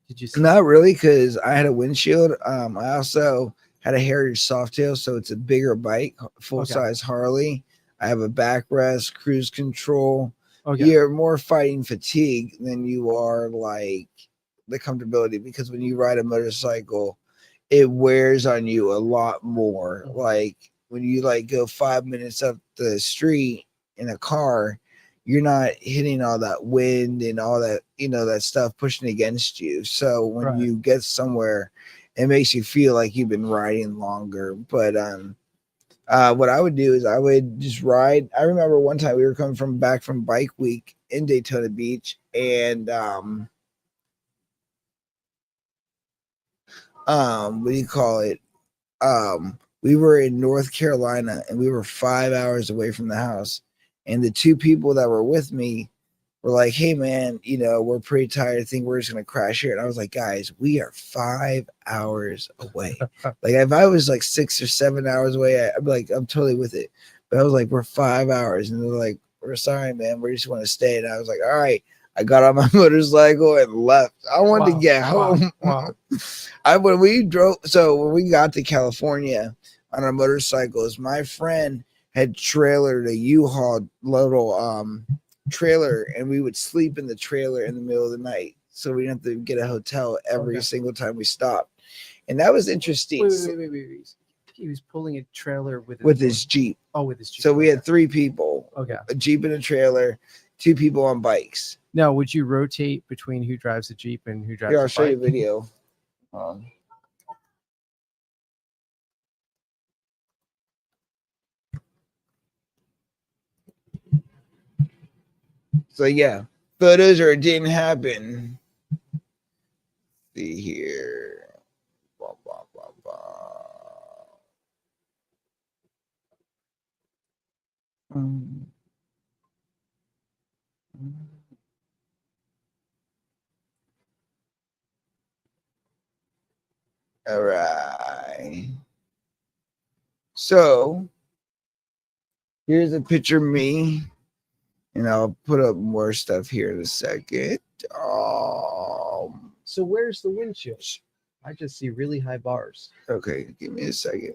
did you? Not really, because I had a windshield. I also had a Heritage Softail, so it's a bigger bike, full size Harley. I have a backrest, cruise control. Okay. You're more fighting fatigue than you are like the comfortability, because when you ride a motorcycle, it wears on you a lot more. Like when you go 5 minutes up the street in a car, you're not hitting all that wind and all that, that stuff pushing against you. So when you get somewhere, it makes you feel like you've been riding longer. But what I would do is I would just ride. I remember one time we were coming back from Bike Week in Daytona Beach, and what do you call it? We were in North Carolina, and we were 5 hours away from the house. And the two people that were with me were like, "Hey, man, we're pretty tired. I think we're just going to crash here." And I was like, "Guys, we are 5 hours away." Like, if I was like 6 or 7 hours away, I'd be like, I'm totally with it. But I was like, we're 5 hours. And they're like, "We're sorry, man. We just want to stay." And I was like, all right. I got on my motorcycle and left. I wanted to get home. Wow. When we got to California on our motorcycles, my friend had trailered a U-Haul little trailer, and we would sleep in the trailer in the middle of the night, so we didn't have to get a hotel every single time we stopped. And that was interesting. Wait. He was pulling a trailer with his Jeep. Oh, with his Jeep. So we had 3 people. Okay. A Jeep and a trailer, 2 people on bikes. Now, would you rotate between who drives the Jeep and who drives Here, I'll the show you a bike? video. So yeah, photos or it didn't happen. See here. Blah, blah, blah, blah. All right. So here's a picture of me. And I'll put up more stuff here in a second. So where's the windshield? I just see really high bars. Okay, give me a second.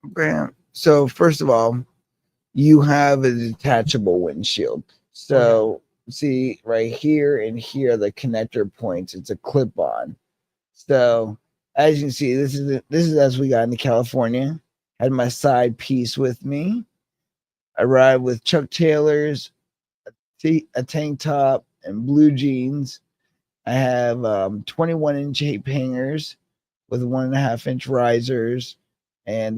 Bam. So first of all, you have a detachable windshield. So see right here and here, the connector points. It's a clip-on. So as you can see, this is as we got into California. Had my side piece with me. I ride with Chuck Taylors, a tank top, and blue jeans. I have 21-inch Ape hangers with 1.5-inch risers. And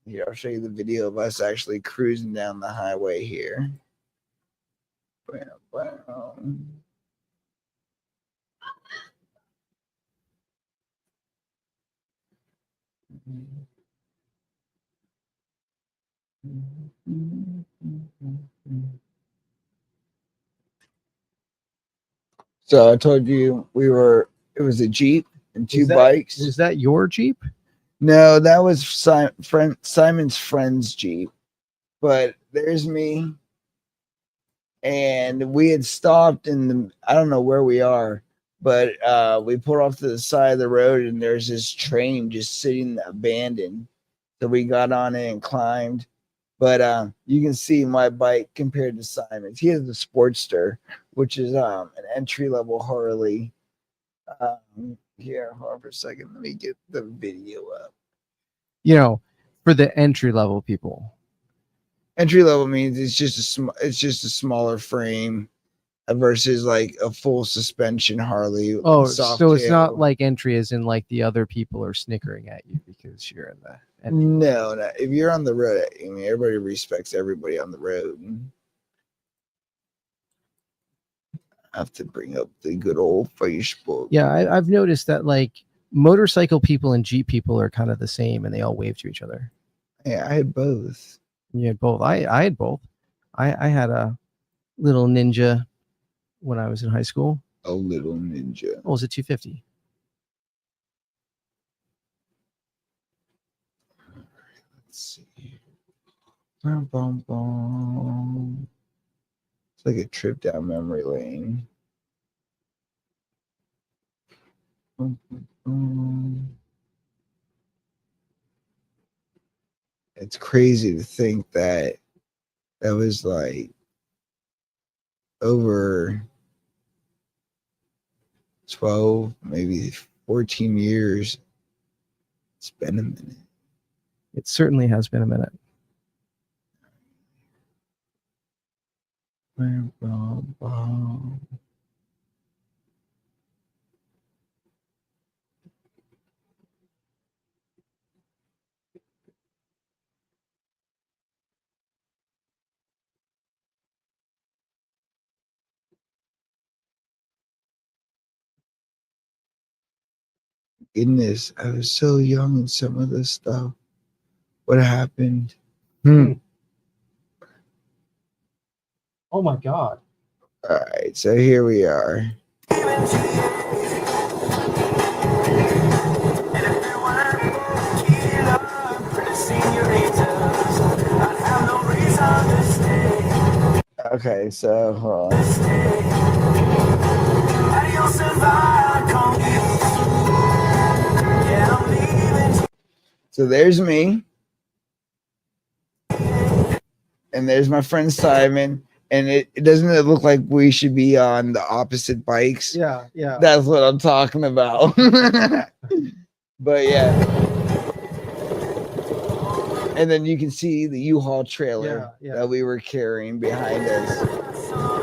here, I'll show you the video of us actually cruising down the highway here. Bam, bam. So I told you it was a Jeep and two bikes. Was that your Jeep? No, that was Simon's friend's Jeep. But there's me. And we had stopped I don't know where we are, but we pulled off to the side of the road and there's this train just sitting abandoned. So we got on it and climbed. But you can see my bike compared to Simon's. He has the Sportster, which is an entry-level Harley. Here, hold on for a second. Let me get the video up. You know, for the entry level people. Entry level means it's just a smaller frame versus like a full suspension Harley. Oh, soft so it's tail. not like entry as in like the other people are snickering at you because you're in the entry. No. If you're on the road, I mean, everybody respects everybody on the road. I have to bring up the good old Facebook. Yeah, I've noticed that like motorcycle people and Jeep people are kind of the same and they all wave to each other. Yeah, I had both. You had both. I had both. I had a little Ninja when I was in high school. A little Ninja. What was it, 250? Let's see. Bum, bum, bum. It's like a trip down memory lane. Bum, bum, bum. It's crazy to think that was like over 12, maybe 14 years. It's been a minute. It certainly has been a minute. Bum, bum, bum. Goodness, I was so young in some of this stuff. What happened? Oh my God. All right, so here we are. Okay, so hold on. So there's me. And there's my friend Simon. And it doesn't it look like we should be on the opposite bikes? Yeah. That's what I'm talking about. But yeah. And then you can see the U-Haul trailer that we were carrying behind us.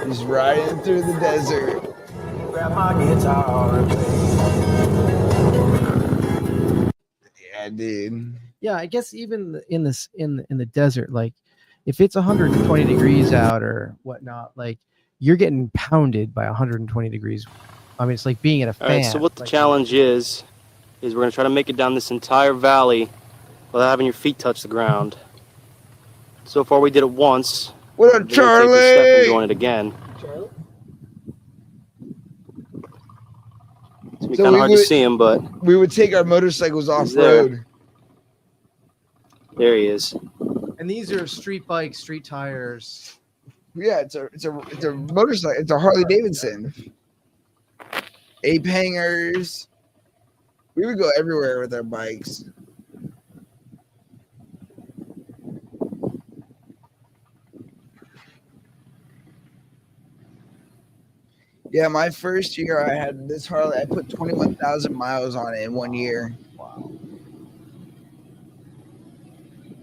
Just riding through the desert. Grab my guitar. Yeah, dude. Yeah, I guess even in the desert, like if it's 120 degrees out or whatnot, like you're getting pounded by 120 degrees. I mean, it's like being in a fan. All right, so what the challenge is we're going to try to make it down this entire valley without having your feet touch the ground. So far, we did it once. What up, Charlie? Take a step and doing it again. Charlie? It's kind of hard to see him, but we would take our motorcycles off-road. There he is. And these are street bikes, street tires. Yeah, it's a motorcycle. It's a Harley Davidson. ape hangers. We would go everywhere with our bikes. Yeah, my first year I had this Harley. I put 21,000 miles on it in 1 year. Wow.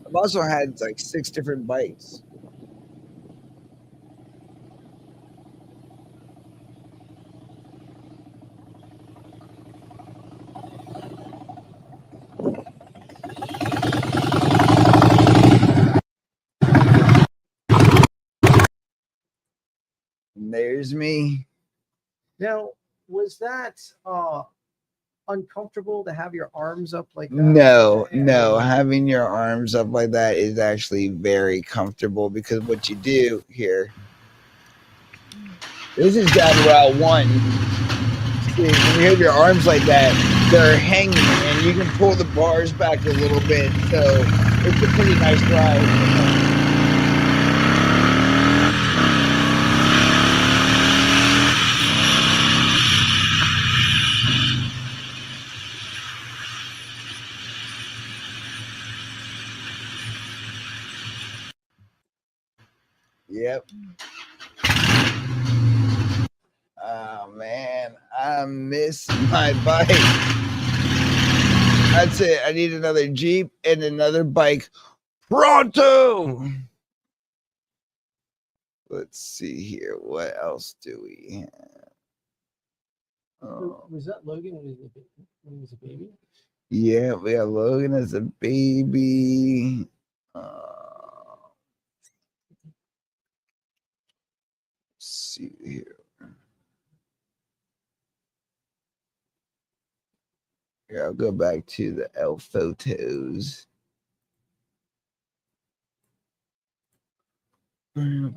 I've also had like 6 different bikes. And there's me. Now, was that uncomfortable to have your arms up like that? No. Having your arms up like that is actually very comfortable because what you do here. This is down Route 1. See, when you have your arms like that, they're hanging and you can pull the bars back a little bit. So it's a pretty nice ride. Yep. Oh man, I miss my bike. That's it. I need another Jeep and another bike pronto. Let's see here. What else do we have? Oh. Was that Logan when he was a baby? Yeah, we have Logan as a baby. Let's see here. Here, I'll go back to the L photos. You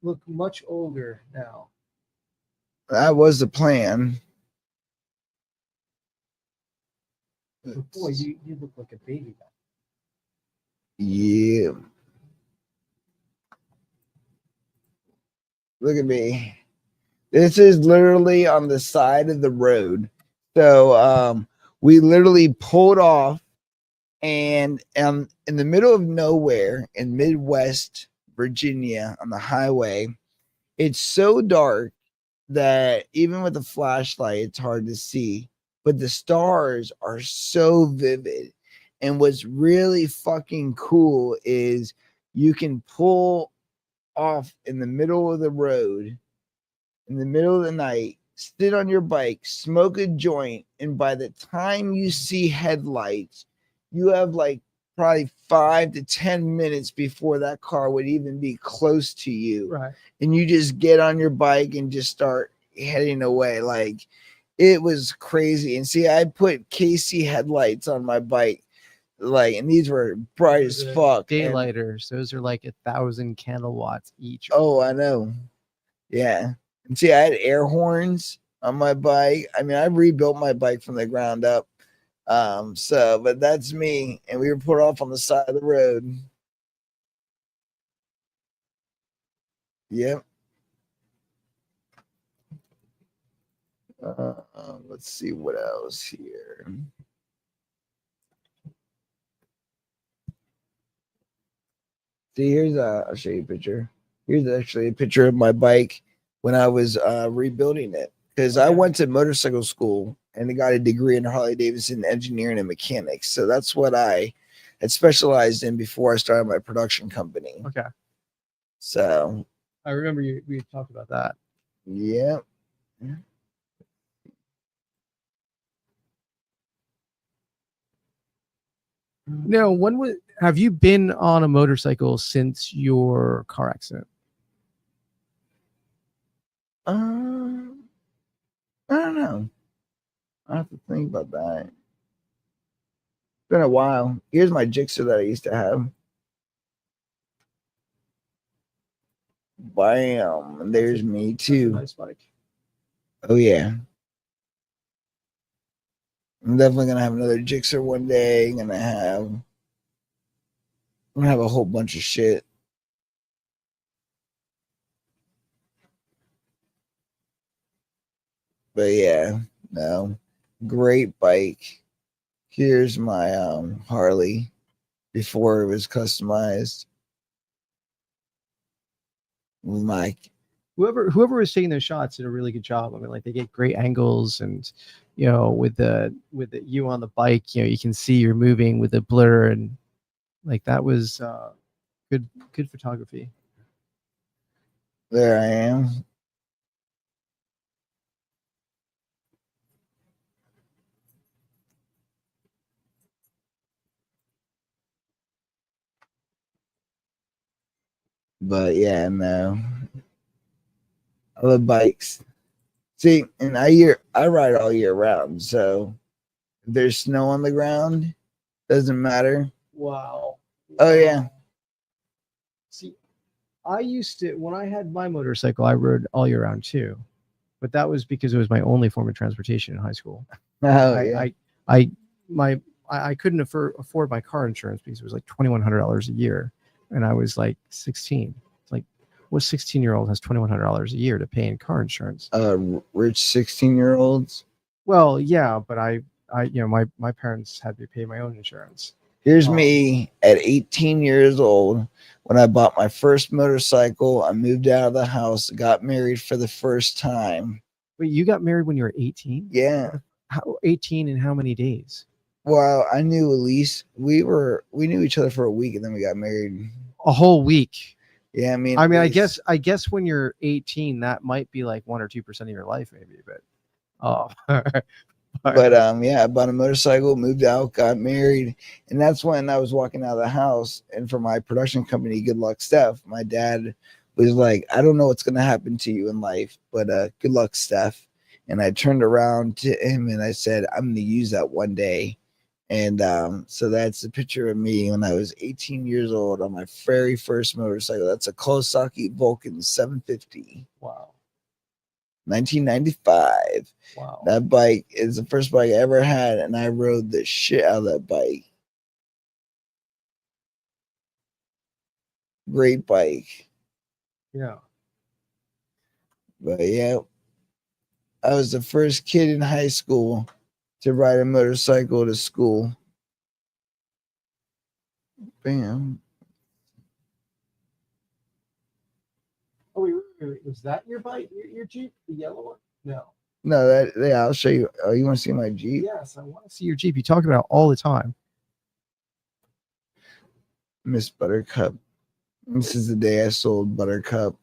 look much older now. That was the plan. Boy, you look like a baby now. Yeah. Look at me. This is literally on the side of the road. So we literally pulled off and in the middle of nowhere in Midwest Virginia on the highway, it's so dark that even with a flashlight, it's hard to see. But the stars are so vivid. And what's really fucking cool is you can pull off in the middle of the road in the middle of the night, sit on your bike, smoke a joint, and by the time you see headlights, you have like probably 5 to 10 minutes before that car would even be close to you. Right. And you just get on your bike and just start heading away. Like it was crazy. And see, I put KC headlights on my bike. Like, and these were bright as fuck. Daylighters. Those are like 1,000 kilowatts each. Oh, I know. Yeah. And see, I had air horns on my bike. I mean, I rebuilt my bike from the ground up. But that's me. And we were put off on the side of the road. Yep. Let's see what else here. See, here's I'll show you a picture. Here's actually a picture of my bike when I was rebuilding it. Because I went to motorcycle school and I got a degree in Harley Davidson engineering and mechanics. So that's what I had specialized in before I started my production company. Okay. So I remember we talked about that. Yeah. Now, have you been on a motorcycle since your car accident? I don't know. I have to think about that. It's been a while. Here's my Gixxer that I used to have. Bam. And there's me too. Nice bike. Oh yeah. I'm definitely gonna have another Gixxer one day. I'm gonna have a whole bunch of shit. But yeah, no, great bike. Here's my Harley before it was customized. With my Whoever was taking those shots did a really good job. I mean, like they get great angles, and with the you on the bike, you can see you're moving with the blur, and like that was good photography. there I am. But yeah, no. I love bikes. See, and I ride all year round. So if there's snow on the ground, doesn't matter. Wow. Oh yeah. See, I used to, when I had my motorcycle, I rode all year round too, but that was because it was my only form of transportation in high school. Oh yeah. I couldn't afford my car insurance because it was like $2,100 a year, and I was like 16. It's like, what 16-year-old has $2,100 a year to pay in car insurance? Rich 16-year-olds. Well, yeah, but my parents had me pay my own insurance. Here's me at 18 years old when I bought my first motorcycle. I moved out of the house, got married for the first time. Wait, you got married when you were 18? Yeah. How 18 in how many days? Well, I knew Elise. We knew each other for a week, and then we got married. A whole week. Yeah, I mean, I guess when you're 18, that might be like 1 or 2% of your life, maybe. But yeah, I bought a motorcycle, moved out, got married, and that's when I was walking out of the house. And for my production company, Good Luck Steph, my dad was like, "I don't know what's gonna happen to you in life, but good luck, Steph." And I turned around to him and I said, "I'm gonna use that one day." And so that's a picture of me when I was 18 years old on my very first motorcycle. That's a Kawasaki Vulcan 750. Wow. 1995. Wow. That bike is the first bike I ever had, and I rode the shit out of that bike. Great bike. Yeah. But yeah, I was the first kid in high school to ride a motorcycle to school. Bam. Oh, wait, was that your bike? Your Jeep? The yellow one? No. No, yeah, I'll show you. Oh, you want to see my Jeep? Yes, I want to see your Jeep. You talk about it all the time. Miss Buttercup. This is the day I sold Buttercup.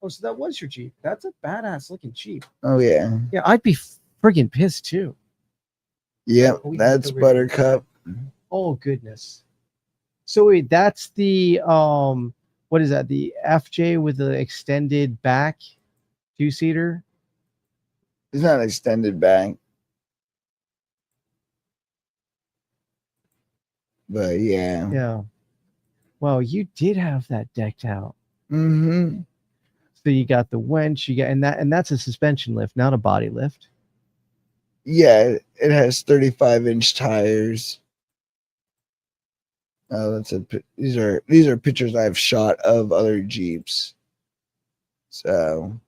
Oh, so that was your Jeep. That's a badass looking Jeep. Oh, yeah. Yeah, I'd be friggin' pissed too. Yep, that's Buttercup. Oh, goodness. So wait, that's the what is that? The FJ with the extended back 2-seater? It's not extended back. But yeah. Yeah. Well, you did have that decked out. Mm-hmm. So you got the winch, and that's a suspension lift, not a body lift. Yeah, it has 35-inch tires. Oh, these are pictures I've shot of other Jeeps. So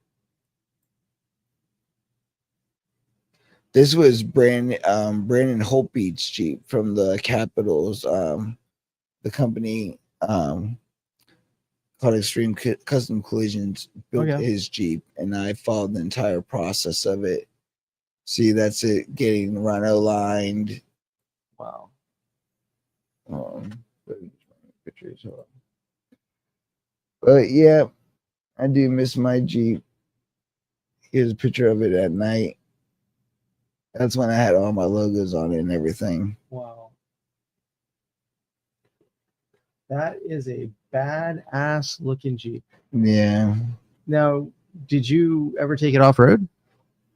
this was Brandon Holtbeat's Jeep from the Capitals. The company called Extreme Custom Collisions built his Jeep, and I followed the entire process of it. See, that's it getting Renault lined. Wow. Pictures. But yeah, I do miss my Jeep. Here's a picture of it at night. That's when I had all my logos on it and everything. Wow. That is a badass looking Jeep. Yeah. Now, did you ever take it off road?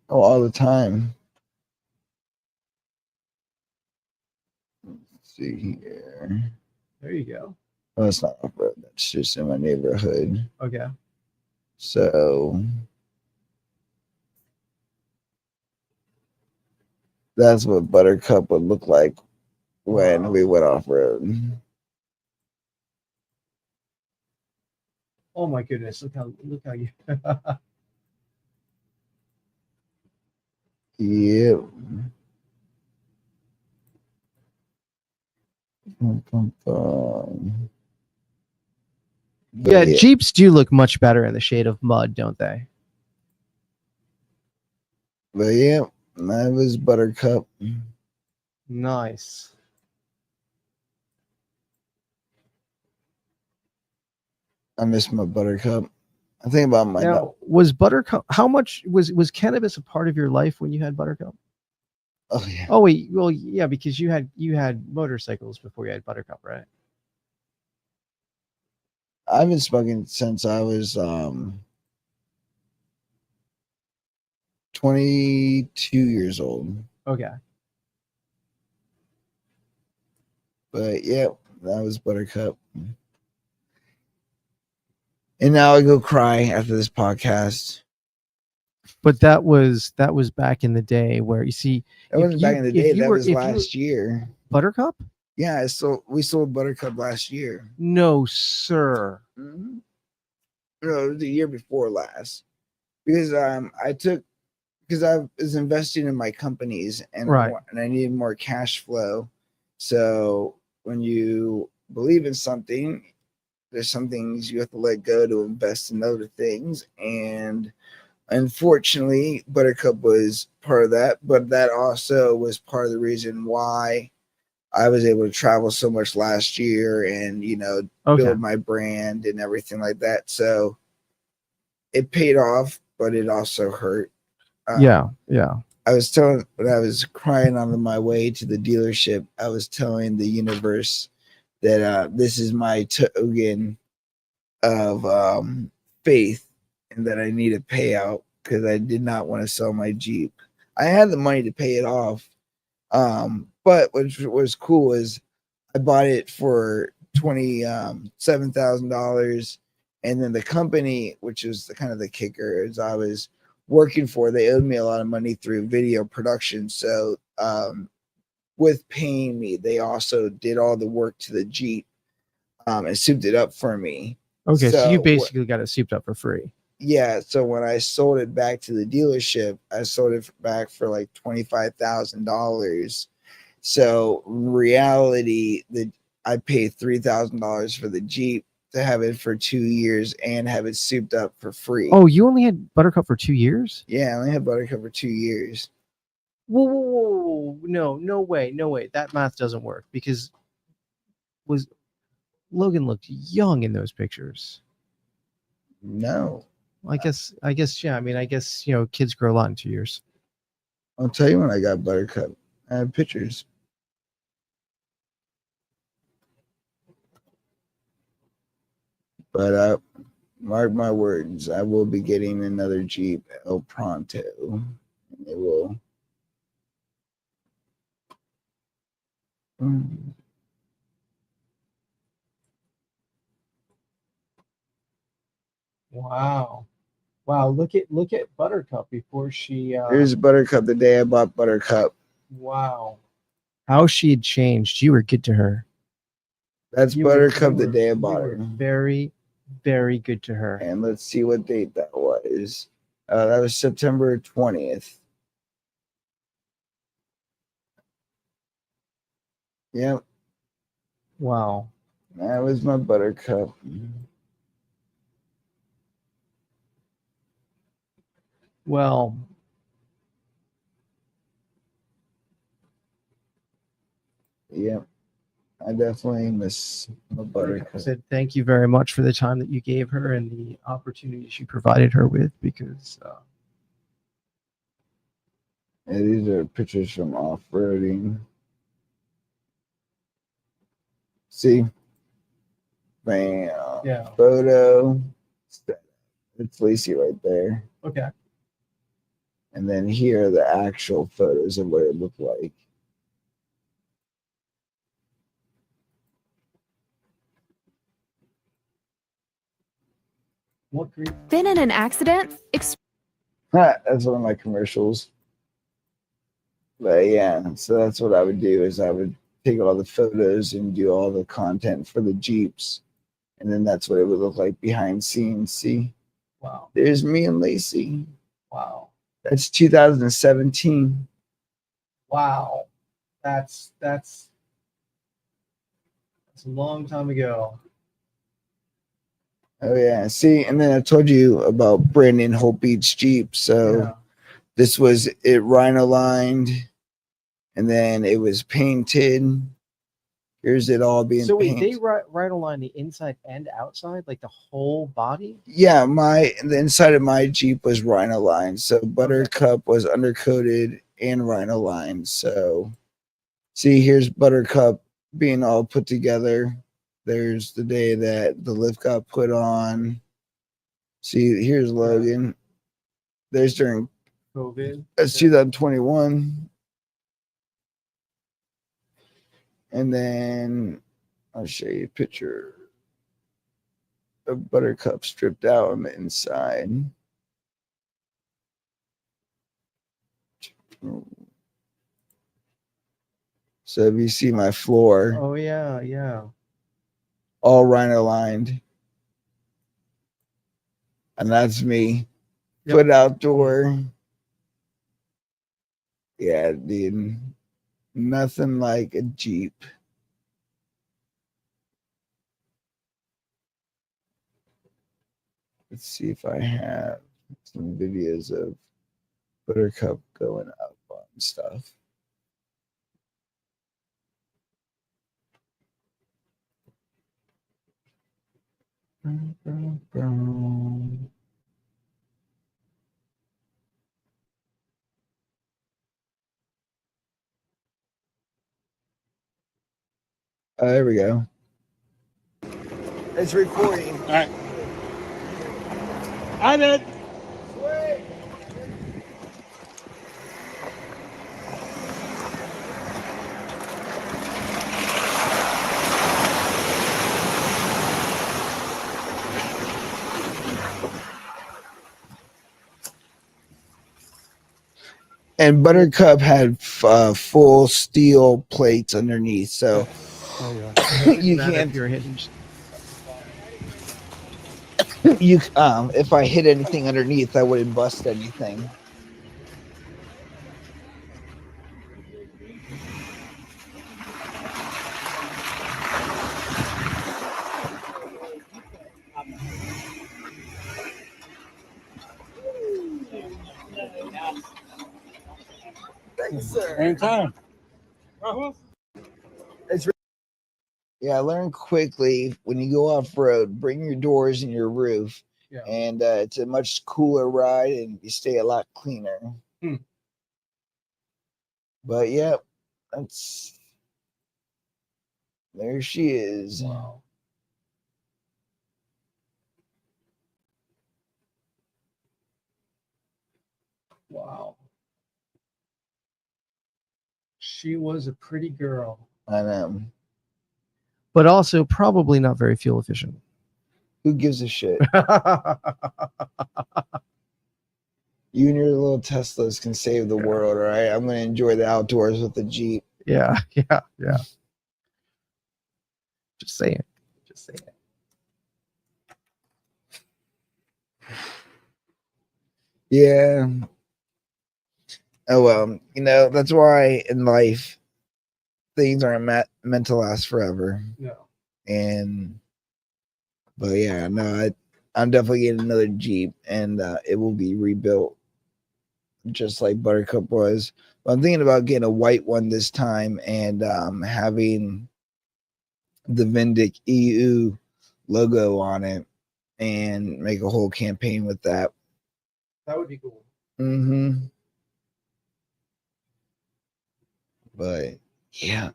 Oh, all the time. Let's see here. There you go. Oh, it's not off road. That's just in my neighborhood. Okay. So that's what Buttercup would look like when we went off road. Oh my goodness! Look how you. Yep. But Yeah, Jeeps do look much better in the shade of mud, don't they? But yeah, that was Buttercup. Nice. I miss my Buttercup. I think about my Now, was Buttercup? How much was cannabis a part of your life when you had Buttercup? Oh yeah. Oh wait, well yeah, because you had motorcycles before you had Buttercup, right? I've been smoking since I was 22 years old. Okay. But yeah, that was Buttercup. And now I go cry after this podcast. But that was back in the day where you see That if wasn't you- back in the if day. you That were- was if you- last year. Buttercup? Yeah, we sold Buttercup last year. No, sir. No, it was the year before last. Because I was investing in my companies and Right. and I needed more cash flow. So when you believe in something, there's some things you have to let go to invest in other things. And unfortunately, Buttercup was part of that, but that also was part of the reason why I was able to travel so much last year and, Okay. build my brand and everything like that. So it paid off, but it also hurt. Yeah. I was when I was crying on my way to the dealership, I was telling the universe that this is my token of faith and that I need a payout because I did not want to sell my Jeep. I had the money to pay it off. But what was cool is I bought it for $27,000. And then the company, which is the kicker, is I was working for, they owed me a lot of money through video production. So with paying me, they also did all the work to the Jeep and souped it up for me. Okay, so you So basically got it souped up for free. Yeah, so when I sold it back to the dealership, I sold it back for like $25,000. So in reality, I paid $3,000 for the Jeep to have it for 2 years and have it souped up for free. Oh, you only had Buttercup for 2 years? Yeah, I only had Buttercup for 2 years. Whoa. No way. That math doesn't work because Logan looked young in those pictures. No, I guess yeah. I mean, I guess kids grow a lot in 2 years. I'll tell you when I got Buttercup. I have pictures. But mark my words, I will be getting another Jeep El Pronto. And it will. Wow. Look at Buttercup before she. Here's Buttercup the day I bought Buttercup. Wow. How she had changed. You were good to her. That's Buttercup the day I bought her. Very, very good to her. And let's see what date that was. That was September 20th. Yep, Wow. that was my Buttercup. Well, Yep, I definitely miss my Buttercup. said thank you very much for the time that you gave her and the opportunities you provided her with because Yeah, these are pictures from off-roading. See? Bam. Yeah. Photo. It's Lacey right there. Okay. And then here are the actual photos of what it looked like. What green? Been in an accident? That's one of my commercials. But yeah, so that's what I would do is I would take all the photos and do all the content for the Jeeps. And then that's what it would look like behind scenes. See? Wow. There's me and Lacey. Wow. That's 2017. Wow. That's a long time ago. Oh yeah. See, and then I told you about Brandon Hope Beach Jeep. So Yeah. this was it rhino lined, and then it was painted. Here's it all being So wait, painted. they ride line the inside and outside, like the whole body? Yeah, the inside of my Jeep was rhino lined. So Buttercup was undercoated and rhino lined. So see, here's Buttercup being all put together. There's the day that the lift got put on. See, here's Logan. There's during COVID. that's 2021. And then I'll show you a picture of Buttercup stripped out on the inside. So if you see my floor, Oh yeah, yeah. all rhino lined. And that's me. Yep. Put outdoor. Yeah, dude. Nothing like a Jeep. Let's see if I have some videos of Buttercup going up on stuff. There we go. It's recording. All right. I did. And Buttercup had full steel plates underneath, so Oh yeah. you That can't. if you're hitting. You if I hit anything underneath, I wouldn't bust anything. Thanks, sir. Anytime. Yeah, learn quickly when you go off road. Bring your doors and your roof, Yeah. and it's a much cooler ride, and you stay a lot cleaner. Hmm. But yeah, that's there she is. Wow. Wow. She was a pretty girl. I know. But also probably not very fuel efficient. Who gives a shit? You and your little Teslas can save the world, all right? I'm gonna enjoy the outdoors with the Jeep. Yeah, yeah, yeah. Just saying. Just saying. Yeah. Oh well, that's why in life things aren't meant to last forever. No. But yeah, no, I'm definitely getting another Jeep, and it will be rebuilt just like Buttercup was. But I'm thinking about getting a white one this time and having the Vindic EU logo on it and make a whole campaign with that. That would be cool. Mm-hmm. But yeah.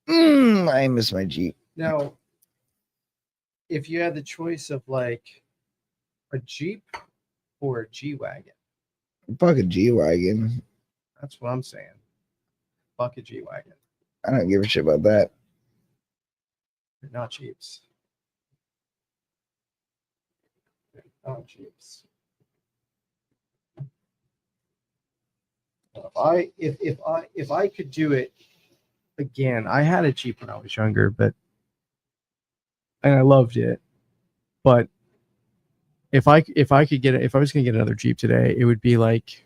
I miss my Jeep. Now, if you had the choice of like a Jeep or a G-Wagon, Fuck a G-Wagon. that's what I'm saying. Fuck a G-Wagon. I don't give a shit about that. They're not Jeeps. They're not Jeeps. If I could do it again, I had a Jeep when I was younger, and I loved it, but if I could get if I was gonna get another Jeep today, it would be like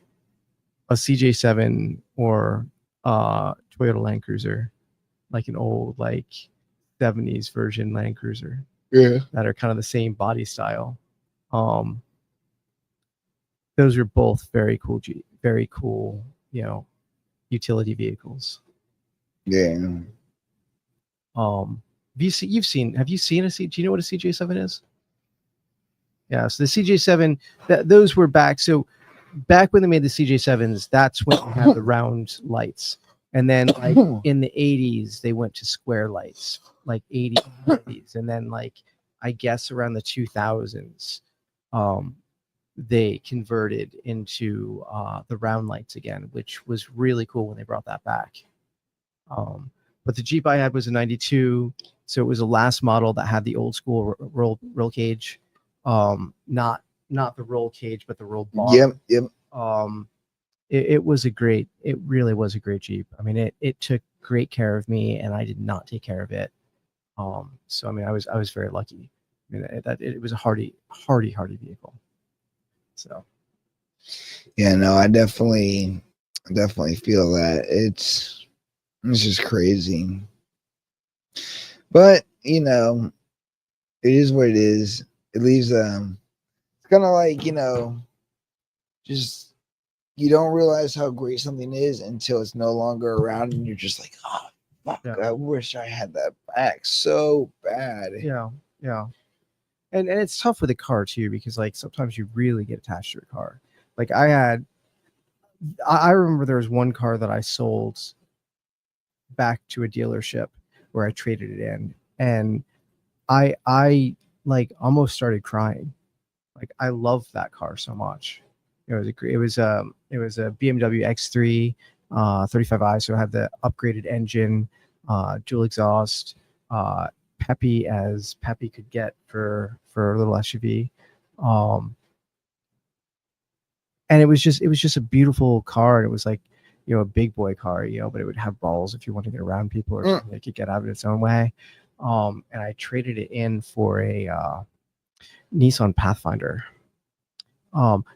a CJ7 or Toyota Land Cruiser, like an old like 70s version Land Cruiser. Yeah. That are kind of the same body style. Those are both very cool, utility vehicles. Yeah. Have you seen a do you know what a CJ7 is? Yeah, so the CJ7, those were back. So back when they made the CJ7s, that's when they had the round lights. And then like in the 80s, they went to square lights, like 80s, 90s. And then like, I guess around the 2000s, they converted into the round lights again, which was really cool when they brought that back. But the Jeep I had was a 92. So it was a last model that had the old school roll cage. Not the roll cage, but the roll bar. Yep. It really was a great Jeep. I mean, it took great care of me, and I did not take care of it. So I mean, I was very lucky. I mean, it was a hardy vehicle. So yeah, no, I definitely feel that it's just crazy. But you know, it is what it is. It leaves it's kind of like, you know, just you don't realize how great something is until it's no longer around, and you're just like, oh fuck, Yeah. I wish I had that back so bad. yeah. And it's tough with a car too, because like sometimes you really get attached to a car. Like I remember there was one car that I sold back to a dealership where I traded it in, and I like almost started crying. Like I loved that car so much. It was a BMW X3 35i, so it had the upgraded engine, dual exhaust, peppy as peppy could get for a little SUV. And it was just a beautiful car, and it was like, you know, a big boy car, you know, but it would have balls if you wanted to get around people or something. It could get out of its own way. And I traded it in for a Nissan Pathfinder.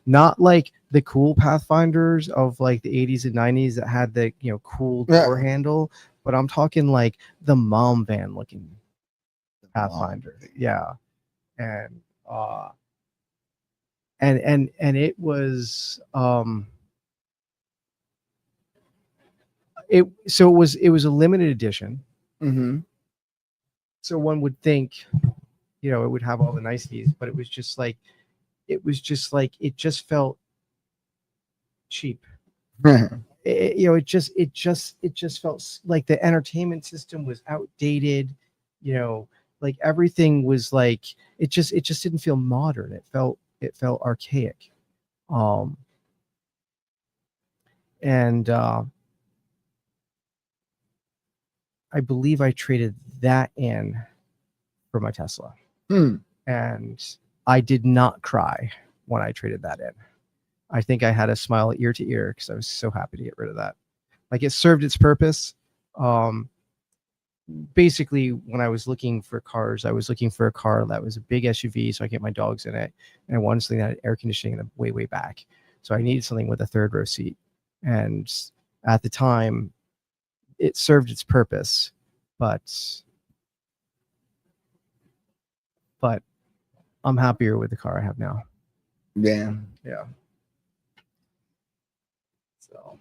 Not like the cool Pathfinders of like the 80s and 90s that had the, you know, cool door handle, but I'm talking like the mom van looking Pathfinder. Yeah. And it was it was a limited edition. Mm-hmm. So one would think, you know, it would have all the niceties, but it just felt cheap. It just felt like the entertainment system was outdated. You know, like everything was like, it just didn't feel modern. It felt archaic. And I believe I traded that in for my Tesla. And I did not cry when I traded that in. I think I had a smile ear to ear because I was so happy to get rid of that. Like it served its purpose. Basically, when I was looking for cars, I was looking for a car that was a big SUV so I could get my dogs in it. And I wanted something that had air conditioning in the way back. So I needed something with a third row seat. And at the time, it served its purpose, but I'm happier with the car I have now. Yeah. So,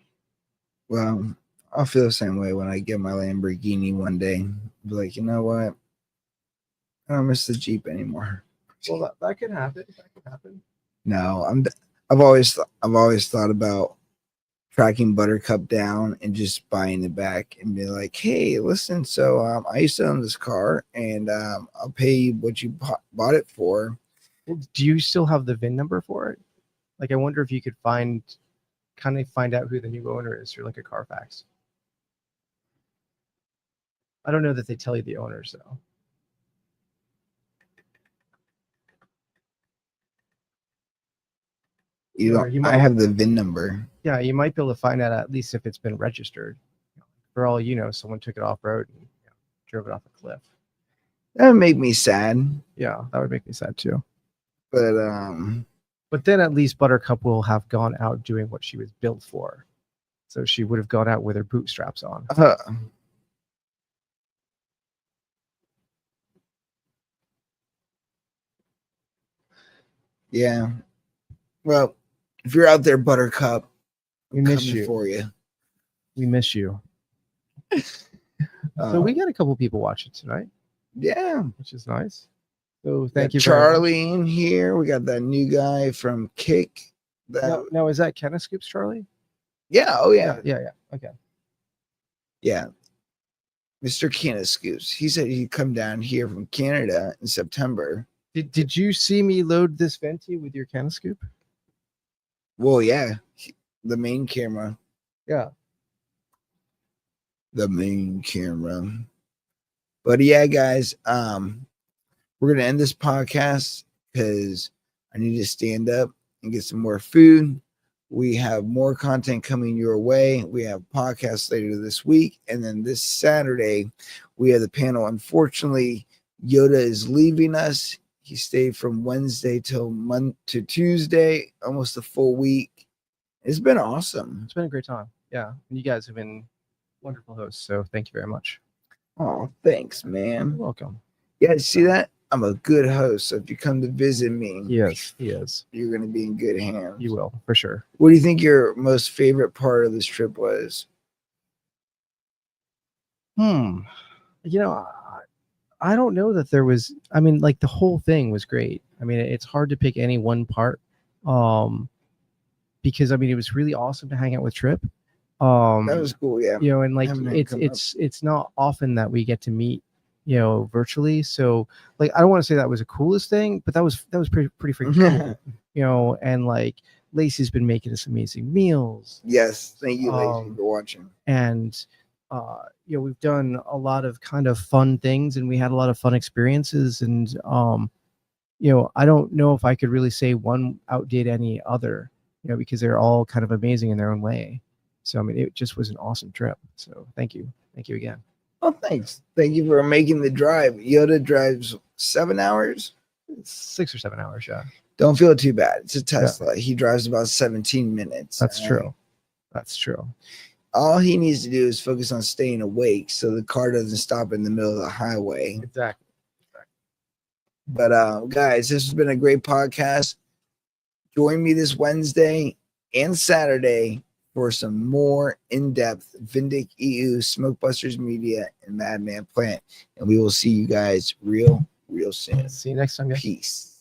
well, I'll feel the same way when I get my Lamborghini one day. Be like, you know what? I don't miss the Jeep anymore. well, that could happen. No, I've always thought about tracking Buttercup down and just buying it back and be like, hey, listen, so I used to own this car, and I'll pay you what you bought it for. Do you still have the VIN number for it? Like, I wonder if you could find out who the new owner is through like a Carfax. I don't know that they tell you the owners though. I have the VIN number. Yeah, you might be able to find out at least if it's been registered. For all you know, someone took it off road and drove it off a cliff. That would make me sad. Yeah, that would make me sad too. But then at least Buttercup will have gone out doing what she was built for. So she would have gone out with her bootstraps on. Yeah. Well, if you're out there, Buttercup, We I'm miss coming you. for you. We miss you. So we got a couple people watching tonight, yeah. which is nice. So We thank got you, very much. Charlie in here. We got that new guy from Kick. That Now, is that Kenna Scoops, Charlie? yeah. Oh yeah. Yeah. Okay. Yeah. Mr. Canada Scoops. He said he'd come down here from Canada in September. Did you see me load this Venti with your Kenna Scoop? Well, yeah. The main camera. Yeah. The main camera. But yeah, guys, we're gonna end this podcast because I need to stand up and get some more food. We have more content coming your way. We have podcasts later this week, and then this Saturday we have the panel. Unfortunately, Yoda is leaving us. He stayed from Wednesday till Tuesday, almost a full week. It's been awesome. It's been a great time. Yeah. And you guys have been wonderful hosts. So thank you very much. Oh, thanks, man. You're welcome. Yeah, see that? I'm a good host. So if you come to visit me, Yes, he is. you're going to be in good hands. You will, for sure. What do you think your most favorite part of this trip was? You know, I don't know that there was, I mean, like the whole thing was great. I mean, it's hard to pick any one part. Because I mean, it was really awesome to hang out with Trip. That was cool, yeah. You know, and like Having him come it's not often that we get to meet, you know, virtually. So like I don't want to say that was the coolest thing, but that was pretty freaking cool. You know, and like Lacey's been making us amazing meals. Yes, thank you, ladies, for watching. And you know, we've done a lot of kind of fun things and we had a lot of fun experiences. And you know, I don't know if I could really say one outdid any other, you know, because they're all kind of amazing in their own way. So I mean, it just was an awesome trip. So thank you again. Oh, thanks. Thank you for making the drive. Yoda drives 7 hours. It's 6 or 7 hours, yeah. Don't feel too bad. It's a Tesla. He drives about 17 minutes. That's all true. right? That's true. All he needs to do is focus on staying awake so the car doesn't stop in the middle of the highway. Exactly. But guys, this has been a great podcast. Join me this Wednesday and Saturday for some more in-depth Vindic EU, Smokebusters Media, and Madman Plant. And we will see you guys real soon. See you next time, guys. Peace.